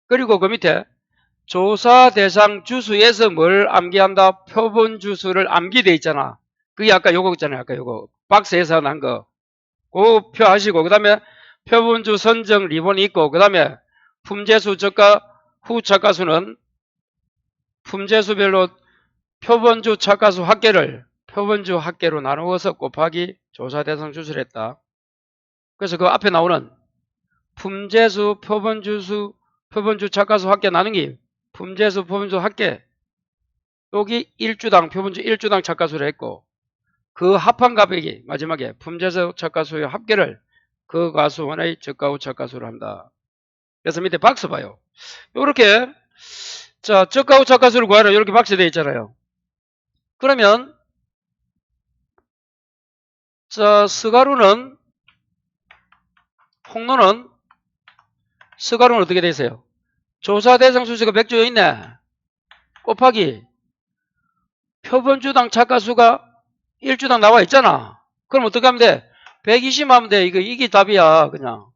그리고 그 밑에 조사 대상 주수에서 뭘 암기한다? 표본 주수를 암기돼 있잖아. 그게 아까 요거 있잖아요. 아까 요거 박스에서 난 거. 그 표 하시고 그 다음에 표본주 선정 리본이 있고 그 다음에 품재수 저가 후 착가수는 품재수별로 표본주 착가수 합계를 표본주 합계로 나누어서 곱하기 조사 대상 주수를 했다. 그래서 그 앞에 나오는 품재수 표본주 착가수 합계 나누기 품재수 표본주 합계 여기 1주당 표본주 1주당 착가수를 했고 그 합한 가격이 마지막에 품재수 착가수의 합계를 그 가수원의 저가 후 착가수를 한다. 그래서 밑에 박스 봐요. 요렇게 자 저가 후 착가수를 구하라 이렇게 박스 되어 있잖아요. 그러면 자 스가루는 홍로는 스가루는 어떻게 되어 있어요? 조사 대상 수수가 100주여 있네. 곱하기 표본주당 착가수가 1주당 나와 있잖아. 그럼 어떻게 하면 돼? 120 하면 돼. 이게 답이야. 그냥.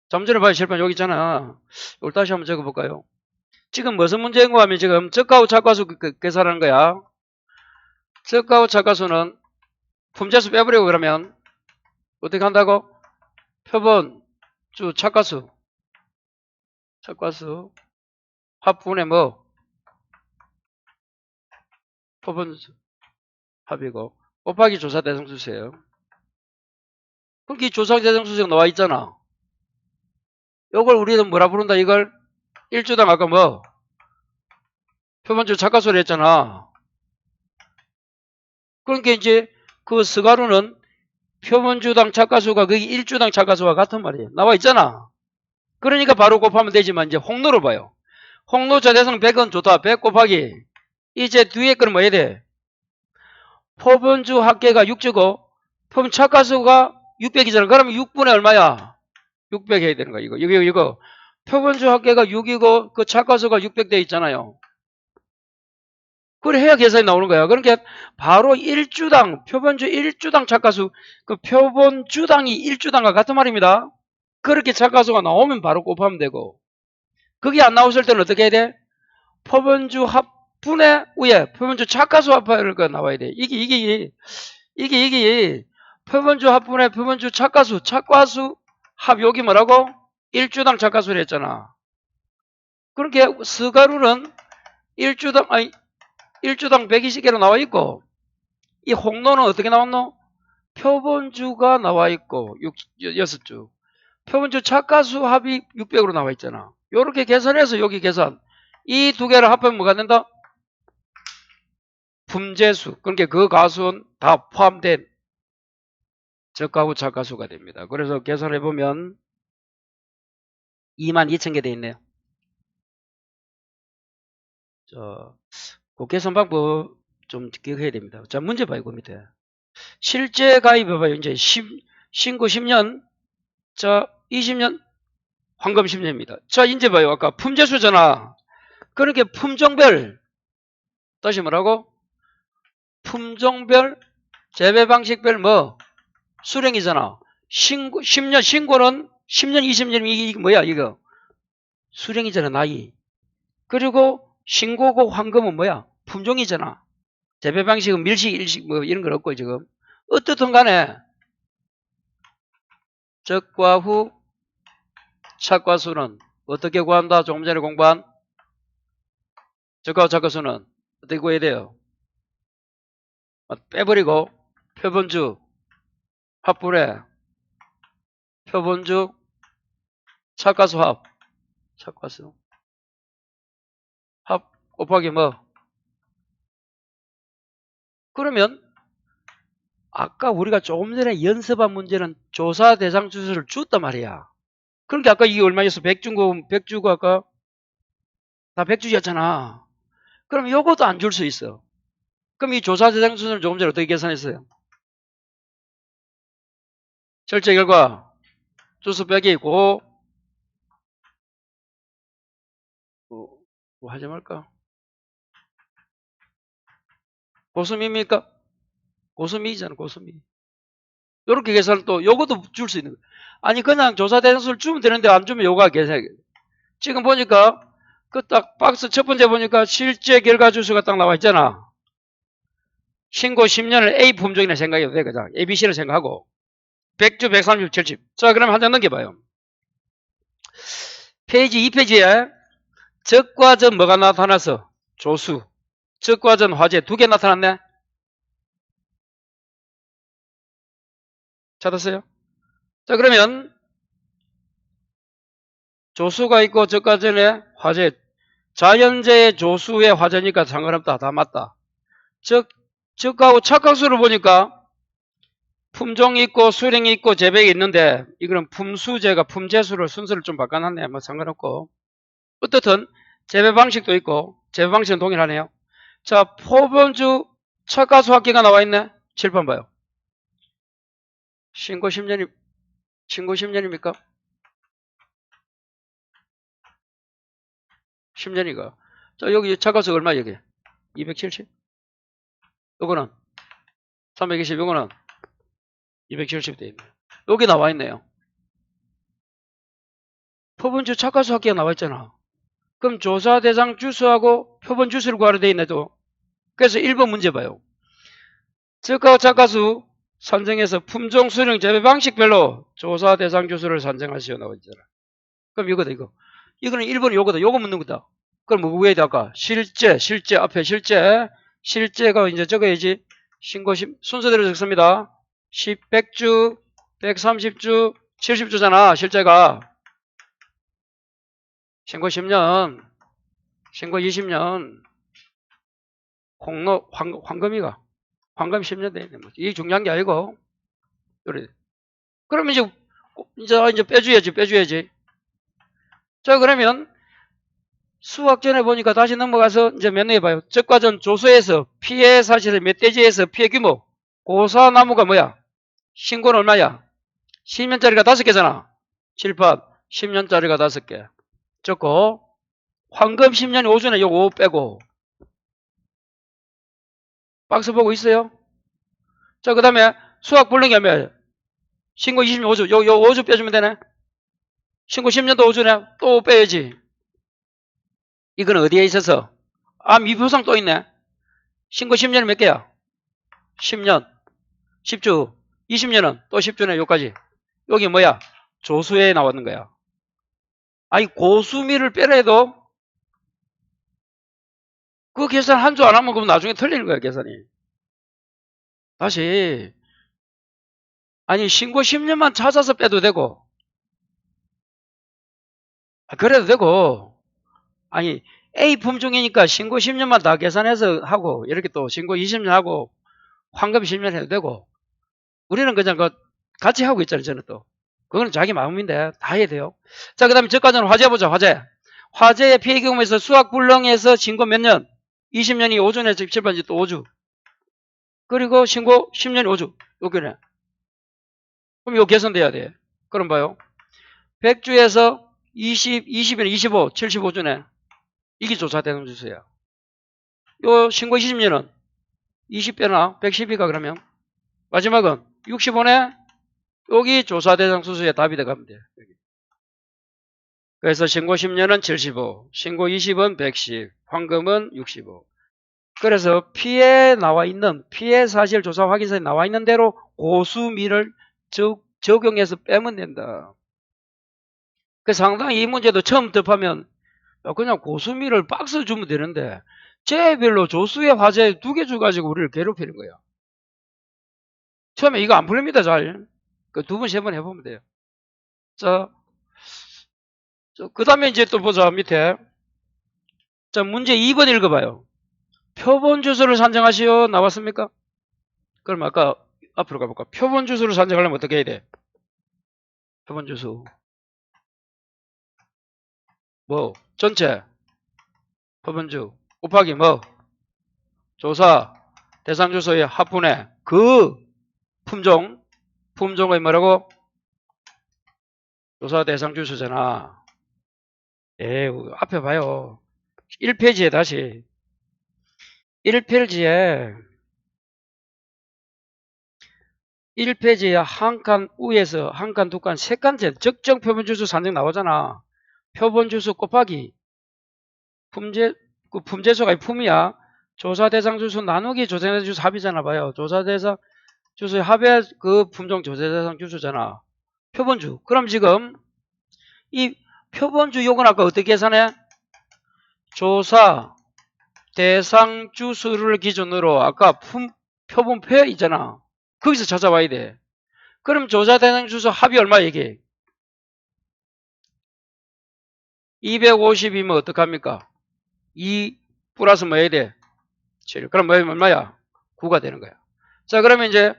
좀 전에 봐요. 실판 여기 있잖아. 이걸 다시 한번 적어볼까요? 지금 무슨 문제인 거 하면 지금 저가 후 착가수 계산하는 거야. 저가 후 착가수는 품재수 빼버리고 그러면 어떻게 한다고? 표본주 착가수 합분의 뭐? 표본주 합이고 곱하기 조사 대상 수수예요. 그럼 이 조사 대상 수수가 나와 있잖아. 요걸 우리는 뭐라 부른다? 이걸 1주당 아까 뭐? 표본주 착가수를 했잖아. 그러니까 이제 그 스가루는 표본주당 착가수가 거기 1주당 착가수와 같은 말이에요. 나와 있잖아. 그러니까 바로 곱하면 되지만 이제 홍로로 봐요. 홍로자 대상 100은 좋다. 100 곱하기 이제 뒤에 거는 뭐 해야 돼? 표본주 합계가 6주고 표본 착가수가 600이잖아. 그러면 6분의 얼마야? 600 해야 되는 거야. 이거 표본주 합계가 6이고 그 착가수가 600 돼 있잖아요. 그래 해야 계산이 나오는 거야. 그러니까 바로 1주당 표본주 1주당 착가수 그 표본주당이 1주당과 같은 말입니다. 그렇게 착가수가 나오면 바로 곱하면 되고 그게 안 나왔을 때는 어떻게 해야 돼? 표본주 합분의 위에 표본주 착가수 합을 나와야 돼. 이게 표본주 합분의 표본주 착가수 합 여기 뭐라고? 1주당 착가수를 했잖아. 그렇게 스가루는 1주당 120개로 나와 있고 이 홍로는 어떻게 나왔노? 표본주가 나와 있고 6주 표본주 착가수 합이 600으로 나와 있잖아. 요렇게 계산해서 여기 계산 이 두 개를 합하면 뭐가 된다? 품재수 그러니까 그 가수는 다 포함된 저가 후 착가수가 됩니다. 그래서 계산해보면 22,000개 돼 있네요. 그 계산 방법 좀 기억해야 됩니다. 자, 문제 봐요, 그 밑에. 실제 가입 봐봐요. 이제 신고 10년, 자, 20년, 황금 10년입니다. 자, 이제 봐요. 아까 품재수잖아. 그러니까 품종별, 다시 뭐라고? 품종별, 재배 방식별 뭐? 수령이잖아. 10년, 신고는 10년, 20년, 이게 뭐야, 이거? 수령이잖아, 나이. 그리고 신고고 황금은 뭐야? 품종이잖아. 재배 방식은 밀식, 일식 뭐 이런 건 없고 지금. 어떻든 간에 적과 후 착과수는 어떻게 구한다? 조금 전에 공부한 적과 후 착과수는 어떻게 구해야 돼요? 빼버리고 표본주 합분의 표본주 착과수 착과수 합 곱하기 뭐? 그러면 아까 우리가 조금 전에 연습한 문제는 조사 대상 주소를 줬단 말이야. 그러니까 아까 이게 얼마였어? 100주고 아까 다 100주였잖아. 그럼 요것도 안 줄 수 있어. 그럼 이 조사 대상 주소를 조금 전에 어떻게 계산했어요? 실제 결과 주소 빼기 뭐 하지 말까? 고수입니까? 고수미잖아, 고수미. 요렇게 계산 또, 요것도 줄 수 있는 거야. 아니, 그냥 조사 대상수를 주면 되는데 안 주면 요가 계산해. 지금 보니까, 그 딱 박스 첫 번째 보니까 실제 결과 주수가 딱 나와 있잖아. 신고 10년을 A 품종이라 생각해도 돼, 그냥. ABC를 생각하고. 100주, 130, 70. 자, 그럼 한 장 넘겨봐요. 페이지 2페이지에 적과 전 뭐가 나타나서? 조수. 적과 전 화재 두 개 나타났네? 찾았어요? 자, 그러면 조수가 있고 적과 전에 화재. 자연재해 조수의 화재니까 상관없다. 다 맞다. 적하고 착각수를 보니까 품종이 있고 수령이 있고 재배가 있는데 이거는 품수재가 품재수를 순서를 좀 바꿔놨네. 뭐 상관없고. 어떻든 재배 방식도 있고 재배 방식은 동일하네요. 자, 포번주 착가수 학기가 나와 있네. 7번 봐요. 신고 10년입니까? 10년이가. 자, 여기 착가수 얼마 여기? 270? 요거는 320, 요거는 270 돼 있네. 여기 나와 있네요. 표본주 착가수 학기가 나와 있잖아. 그럼 조사 대상 주수하고 표본 주수를 구하려 돼 있네 또. 그래서 1번 문제 봐요. 적하고 착가수 산정해서 품종 수령 재배 방식별로 조사 대상 주수를 산정하시오 나와 있잖아. 그럼 이거다 이거. 이거는 1번 요거다. 요거 묻는 거다. 그럼 뭐 위에 다가 실제 앞에 실제가 이제 적어야지. 신고심 순서대로 적습니다. 100주, 130주, 70주잖아. 실제가. 신고 10년, 신고 20년, 황금이가. 황금 10년 돼 있네. 이게 중요한 게 아니고. 그래. 그러면 이제 빼줘야지. 자, 그러면 수학 전에 보니까 다시 넘어가서 이제 면허해 봐요. 적과전 조소에서 피해 사실을 멧돼지에서 피해 규모. 고사나무가 뭐야? 신고는 얼마야? 10년짜리가 5개잖아. 칠판 10년짜리가 5개. 적고 황금 10년이 5주네. 요거 5 빼고. 박스 보고 있어요? 자, 그 다음에 수학 불능이 얼마야? 신고 20년 5주. 요 5주 빼주면 되네. 신고 10년도 5주네. 또 빼야지. 이건 어디에 있어서? 아, 미표상 또 있네. 신고 10년이 몇 개야? 10년. 10주. 20년은 또 10주네. 요까지. 여기 뭐야? 조수에 나왔는 거야. 아니, 고수미를 빼라 해도 그 계산 한 주 안 하면 그럼 나중에 틀리는 거야, 계산이. 다시. 아니, 신고 10년만 찾아서 빼도 되고. 그래도 되고. 아니, A 품종이니까 신고 10년만 다 계산해서 하고, 이렇게 또 신고 20년 하고, 황금 10년 해도 되고. 우리는 그냥 같이 하고 있잖아요, 저는 또. 그거는 자기 마음인데, 다 해야 돼요. 자, 그 다음에 저까지는 화재 보자, 화재. 화재의 피해 경험에서 수학 불능에서 신고 몇 년? 20년이 5주네, 17번지 또 5주. 그리고 신고 10년이 5주. 요거네. 그럼 이거 개선돼야 돼. 그럼 봐요. 100주에서 20이면 25, 75주네. 이게 조사되는 주수야. 요 신고 20년은 20배나 112가 그러면 마지막은 65네. 여기 조사 대상 수수의 답이 돼가면 돼. 여기. 그래서 신고 10년은 75, 신고 20은 110, 황금은 65. 그래서 피해 나와 있는 피해 사실 조사 확인서에 나와 있는 대로 고수미를 적용해서 빼면 된다. 그 상당히 이 문제도 처음 접하면 그냥 고수미를 박스 주면 되는데 재별로 조수의 화재 2개 줘가지고 우리를 괴롭히는 거야. 처음에 이거 안 풀립니다. 잘. 그 2번, 3번 해보면 돼요. 자, 그 다음에 이제 또 보자. 밑에. 자, 문제 2번 읽어봐요. 표본 주소를 산정하시오. 나왔습니까? 그럼 아까 앞으로 가볼까? 표본 주소를 산정하려면 어떻게 해야 돼? 표본 주소. 뭐? 전체. 표본주. 곱하기 뭐? 조사. 대상 주소의 합분의 그 품종. 품종의 뭐라고? 조사 대상 주소잖아. 앞에 봐요. 1페이지에 다시. 1페이지에 1페이지에 한 칸 위에서 한 칸, 두 칸, 세 칸째 적정 표본주수 산정 나오잖아. 표본주수 곱하기 그 품제수가 품이야. 조사대상 주수 나누기 조사대상 주수 합이잖아. 봐요. 조사대상 주수의 합의 그 품종 조사대상 주수잖아. 표본주. 그럼 지금 이 표본주 요건 아까 어떻게 계산해? 조사 대상 주수를 기준으로 아까 표본표 있잖아. 거기서 찾아와야 돼. 그럼 조사 대상 주수 합이 얼마 얘기해? 250이면 어떡합니까? 2 플러스 뭐 해야 돼? 7. 그럼 뭐 얼마야? 9가 되는 거야. 자, 그러면 이제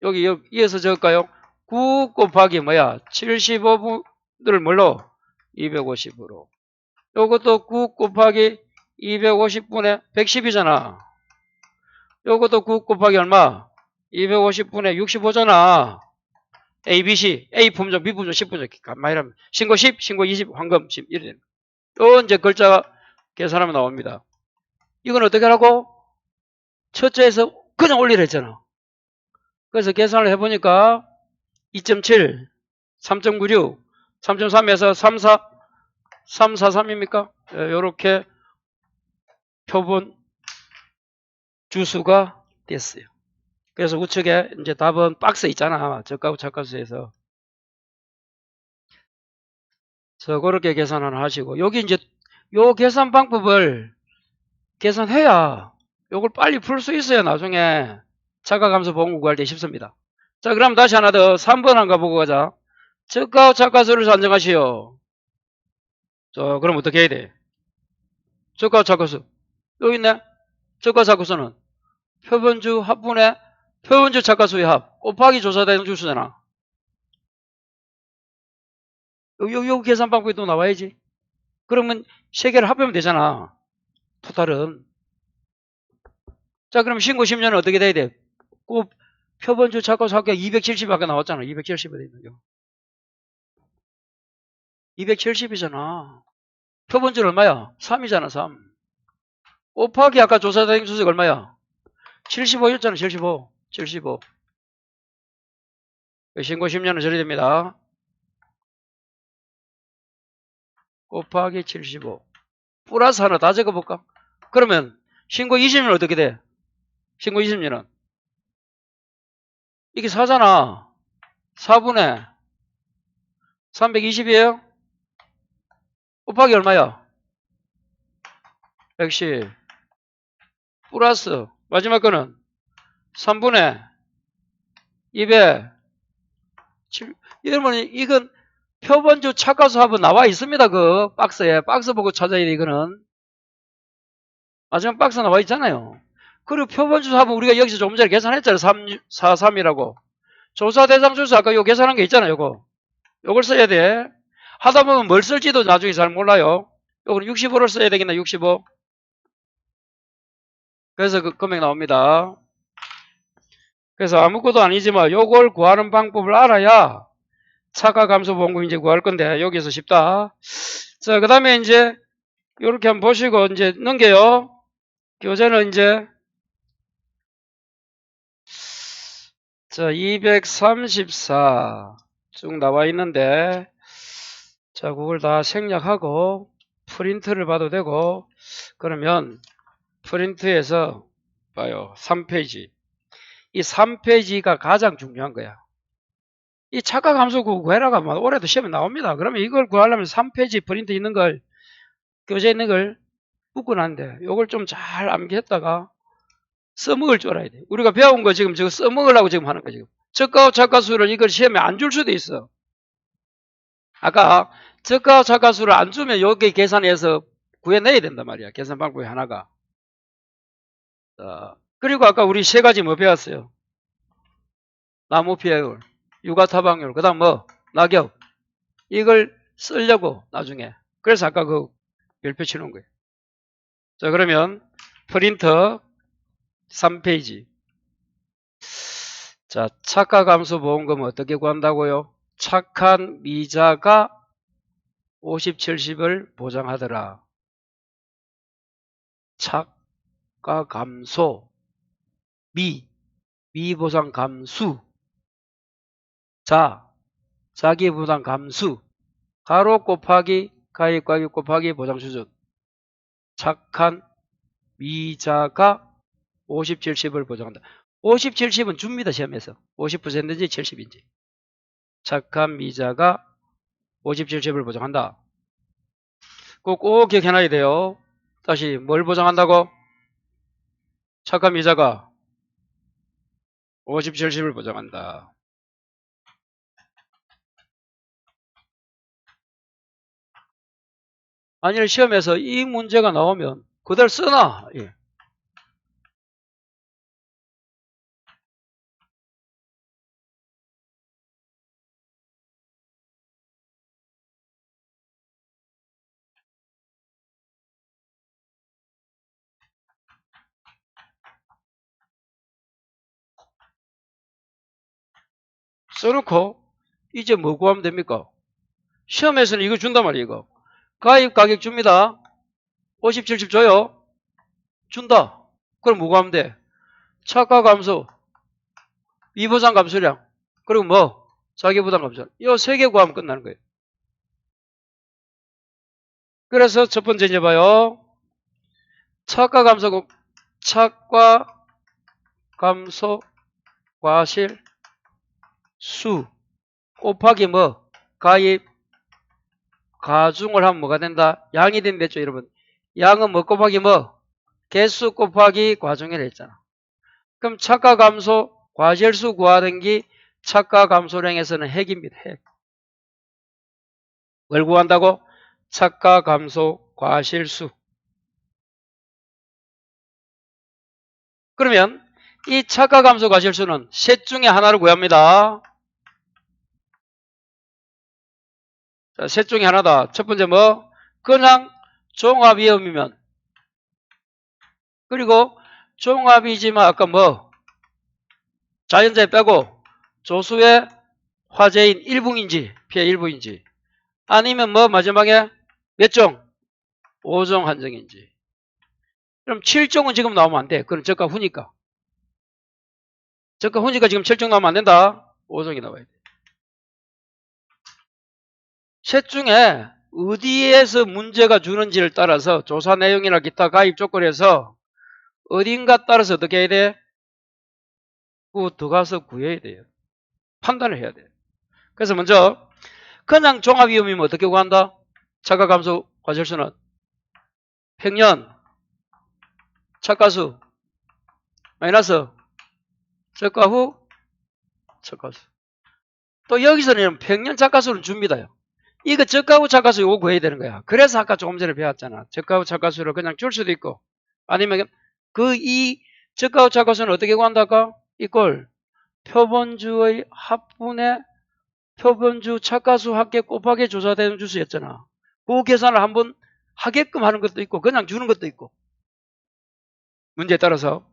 여기 이어서 적을까요? 9 곱하기 뭐야? 75분을 뭘로? 250으로. 요것도 9 곱하기 250분의 110이잖아. 요것도 9 곱하기 얼마? 250분의 65잖아. A, B, C, A 품종, B 품종, C 품종. 많이 하면 신고 10, 신고 20, 황금 10 이래 되는 요 이제 글자 계산하면 나옵니다. 이건 어떻게 하라고? 첫째에서 그냥 올리라 했잖아. 그래서 계산을 해보니까 2.7, 3.96, 3.3에서 3.4, 3.43입니까? 요렇게 표본 주수가 됐어요. 그래서 우측에 이제 답은 박스 있잖아. 저가구 착가수에서. 자, 그렇게 계산을 하시고. 여기 이제 요 계산 방법을 계산해야 요걸 빨리 풀 수 있어야 나중에 차가감소 보험 구할 때 쉽습니다. 자, 그럼 다시 하나 더 3번 한가 보고 가자. 저가 착가수를 산정하시오. 자, 그럼 어떻게 해야 돼? 저가 착가수. 여기 있네. 저가 착가수는 표본주 합분의 표본주 착가수의 합 곱하기 조사대상 주수잖아. 요 계산 방법이 또 나와야지. 그러면 세 개를 합하면 되잖아. 토탈은. 자, 그럼 신고 10년은 어떻게 돼야 돼? 그 표본주 착가수 합계 270 아까 나왔잖아. 270이 돼 있는 거. 270이잖아. 표본주는 얼마야? 3이잖아, 3. 곱하기 아까 조사대상 주수가 얼마야? 75였잖아, 75. 75. 신고 10년은 저리 됩니다. 곱하기 75. 플러스 하나 다 적어볼까? 그러면 신고 20년 어떻게 돼? 신고 20년은 이게 4잖아. 4분의 320이에요? 곱하기 얼마야? 110. 플러스 마지막 거는 3분의 200. 여러분 이건 표본주 착가수 합은 나와 있습니다. 그 박스에. 박스 보고 찾아야 돼 이거는. 마지막 박스 나와 있잖아요. 그리고 표본주 합은 우리가 여기서 조금 전에 계산했잖아요. 343이라고. 조사 대상 주수 아까 요 계산한 게 있잖아요. 요걸 써야 돼. 하다 보면 뭘 쓸지도 나중에 잘 몰라요. 요거는 65를 써야 되겠나 65. 그래서 그 금액 나옵니다. 그래서 아무것도 아니지만 요걸 구하는 방법을 알아야 차가 감소 보험금 이제 구할 건데 여기서 쉽다. 자, 그 다음에 이제 요렇게 한번 보시고 이제 넘겨요. 교재는 이제 자 234 쭉 나와 있는데 자 그걸 다 생략하고 프린트를 봐도 되고 그러면 프린트에서 봐요. 3페이지. 이 3페이지가 가장 중요한 거야. 이 착각 함수 구해라가 뭐 올해도 시험에 나옵니다. 그러면 이걸 구하려면 3페이지 프린트 있는 걸 교재 있는 걸 묶고 난데 이걸 좀 잘 암기했다가 써먹을 줄 알아야 돼. 우리가 배운 거 지금 저거 써먹으려고 지금 하는 거 지금. 저가 착가수를 이걸 시험에 안 줄 수도 있어. 아까 저가 착가수를 안 주면 여기 계산해서 구해내야 된단 말이야. 계산 방법이 하나가. 그리고 아까 우리 세 가지 뭐 배웠어요? 나무 피해율, 육아 타방률, 그 다음 뭐? 낙엽. 이걸 쓰려고 나중에. 그래서 아까 그 별표 치는 거예요. 자, 그러면 프린터 3페이지. 자, 착가감소 보험금 어떻게 구한다고요? 착한 미자가 50, 70을 보장하더라. 착가감소 미 미보상 감수. 자, 자기부담 감수. 가로 곱하기 가입 가격 곱하기 보장 수준. 착한 미자가 50, 70을 보장한다. 50, 70은 줍니다. 시험에서. 50%인지 70인지. 착한 미자가 50, 70을 보장한다. 그거 꼭 기억해놔야 돼요. 다시 뭘 보장한다고? 착한 미자가 50, 70을 보장한다. 만일 시험에서 이 문제가 나오면 그대로 써놔. 예. 써놓고 이제 뭐 구하면 됩니까? 시험에서는 이거 준단 말이에요. 이거. 가입 가격 줍니다. 50, 70 줘요. 준다. 그럼 뭐 구하면 돼? 차가 감소, 미보상 감소량, 그리고 뭐? 자기부담 감소량. 이 세 개 구하면 끝나는 거예요. 그래서 첫 번째 이제 봐요. 차가 감소, 차가 감소 과실 수 곱하기 뭐? 가입 가중을 하면 뭐가 된다? 양이 된댔죠, 여러분. 양은 뭐 곱하기 뭐? 개수 곱하기 과중이라 했잖아. 그럼 차가 감소 과실수 구하던 게 차가 감소량에서는 핵입니다. 핵. 뭘 구한다고? 차가 감소 과실수. 그러면 이 차가 감소 과실수는 셋 중에 하나를 구합니다. 자, 셋 중에 하나다. 첫 번째 뭐? 그냥 종합위험이면. 그리고 종합이지만 아까 뭐? 자연재 빼고 조수의 화재인 일부인지 피해 일부인지 아니면 뭐 마지막에 몇 종? 5종 한정인지. 그럼 7종은 지금 나오면 안 돼. 그럼 저가 후니까. 저가 후니까 지금 7종 나오면 안 된다. 5종이 나와야 돼. 셋 중에 어디에서 문제가 주는지를 따라서 조사 내용이나 기타 가입 조건에서 어딘가 따라서 어떻게 해야 돼? 들어가서 구해야 돼요. 판단을 해야 돼요. 그래서 먼저 그냥 종합위험이면 어떻게 구한다? 차가 감소 과실수는 평년 차가수 마이너스 저가 후 차가수. 또 여기서는 평년 차가수를 줍니다. 이거 저가 후 차가수 이거 구해야 되는 거야. 그래서 아까 조금 전에 배웠잖아. 저가 후 차가수를 그냥 줄 수도 있고 아니면 이 저가 후 차가수는 어떻게 구한다까? 이걸 표본주의 합분의 표본주 차가수 합계 곱하기 조사되는 주수였잖아. 그 계산을 한번 하게끔 하는 것도 있고 그냥 주는 것도 있고 문제에 따라서.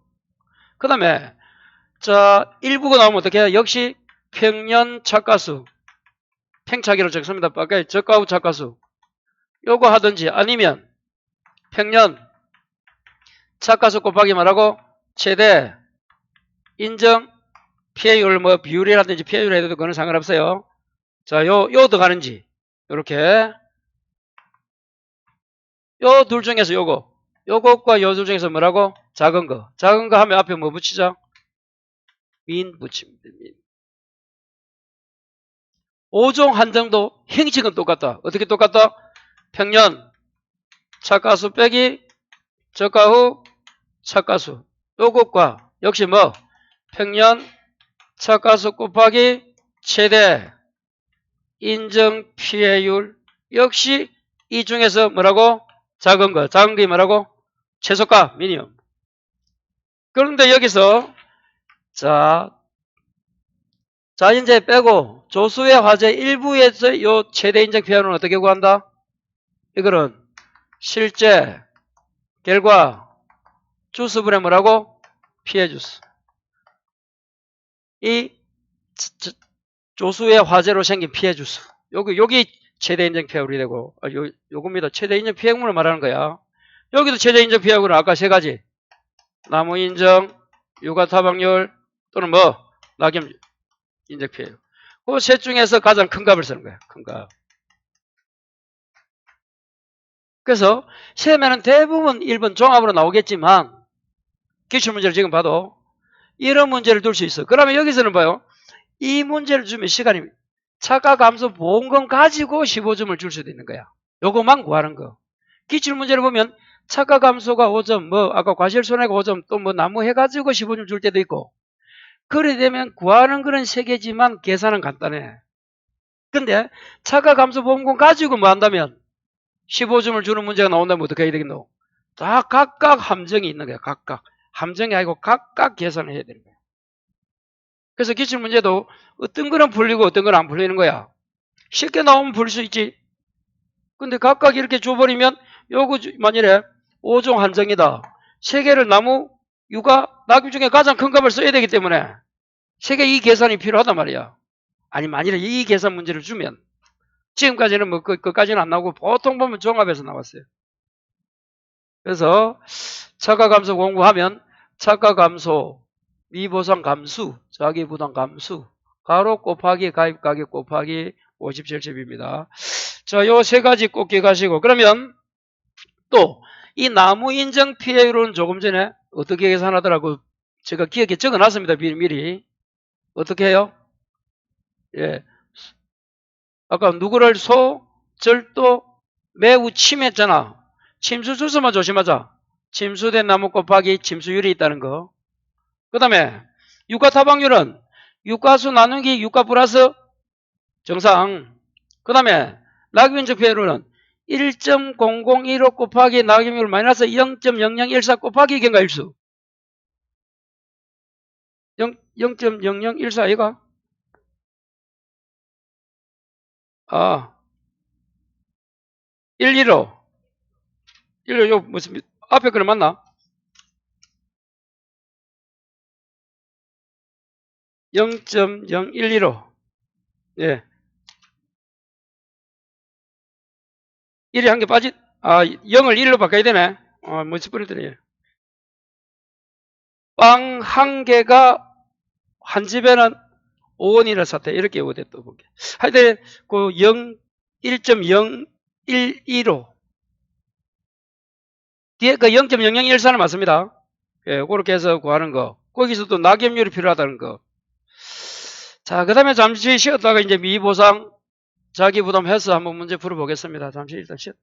그 다음에 자 1부가 나오면 어떻게 해요? 역시 평년 차가수 팽차기로 적습니다. 저가 후 차가수 요거 하든지 아니면 평년 차가수 곱하기 말하고 최대 인정 피해율 뭐 비율이라든지 피해율 해도 그거는 상관없어요. 자, 요 들어가는지 요렇게 요 둘 중에서 요것과 요 둘 중에서 뭐라고? 작은 거 하면 앞에 뭐 붙이죠? 민 붙입니다. 민. 5종 한정도 형식은 똑같다. 어떻게 똑같다? 평년 차가수 빼기 저가 후 차가수 요것과 역시 뭐 평년 차가수 곱하기 최대 인정 피해율 역시 이 중에서 뭐라고? 작은 게 뭐라고? 최소가 미니멈. 그런데 여기서 자연재 빼고 조수의 화재 일부에서 요 최대 인정 피해율은 어떻게 구한다? 이거는 실제 결과 주수분의 뭐라고? 피해 주수. 이 조수의 화재로 생긴 피해 주수. 여기 최대 인정 피해율이 되고 요겁니다. 최대 인정 피해율을 말하는 거야. 여기도 최대 인정 피해율은 아까 세 가지. 나무 인정, 육아 타박률, 또는 뭐 낙엽 인적 피해. 그 셋 중에서 가장 큰 값을 쓰는 거야. 큰 값. 그래서 세면은 대부분 1번 종합으로 나오겠지만 기출문제를 지금 봐도 이런 문제를 둘 수 있어. 그러면 여기서는 봐요. 이 문제를 주면 시간이 차가감소 보험금 가지고 15점을 줄 수도 있는 거야. 요거만 구하는 거. 기출문제를 보면 차가감소가 5점, 뭐 아까 과실손해가 5점, 또 뭐 나무 해가지고 15점 줄 때도 있고. 그래 되면 구하는 거는 3개지만 계산은 간단해. 근데 차가감소 보험금 가지고 뭐 한다면 15점을 주는 문제가 나온다면 어떻게 해야 되겠노? 다 각각 함정이 있는 거야. 각각. 함정이 아니고 각각 계산을 해야 되는 거야. 그래서 기출문제도 어떤 거는 풀리고 어떤 건 안 풀리는 거야. 쉽게 나오면 풀 수 있지. 근데 각각 이렇게 줘버리면 요거 만일에 5종 한정이다. 3개를 나무, 육아, 낙엽 중에 가장 큰 값을 써야 되기 때문에 3개 이 계산이 필요하단 말이야. 아니 만일에 이 계산 문제를 주면 지금까지는 뭐 그까지는 안 나오고 보통 보면 종합에서 나왔어요. 그래서 차가감소 공부하면 차가감소, 미보상 감수, 자기부담 감수, 가로 곱하기 가입가격 곱하기 57첩입니다. 자, 요 세 가지 꼭 기억하시고, 그러면 또 이 나무 인정 피해율은 조금 전에 어떻게 계산하더라고 제가 기억에 적어놨습니다. 미리. 어떻게 해요? 예. 아까 누구를 절도, 매우 침했잖아. 침수 주소만 조심하자. 침수된 나무 곱하기 침수율이 있다는 거. 그 다음에 유가 타방률은 유가수 나누기 유가 플러스 정상. 그 다음에 낙엽인적 피해율은 1.0015 곱하기 낙엽률 마이너스 0.0014 곱하기 경과일수. 0.0014 아이가? 아, 115. 115, 무슨, 앞에 거는 맞나? 0.0115. 예. 1이 한 개 빠지, 0을 1로 바꿔야 되네. 무슨 뿌리더니. 빵 한 개가 한 집에는 5원이라 사태. 이렇게 오대 또 볼게. 하여튼, 그 1.0115. 뒤에 그 0.0014는 맞습니다. 예, 그렇게 해서 구하는 거. 거기서도 낙엽률이 필요하다는 거. 자, 그 다음에 잠시 쉬었다가 이제 미보상 자기 부담해서 한번 문제 풀어보겠습니다. 잠시 일단 쉬었.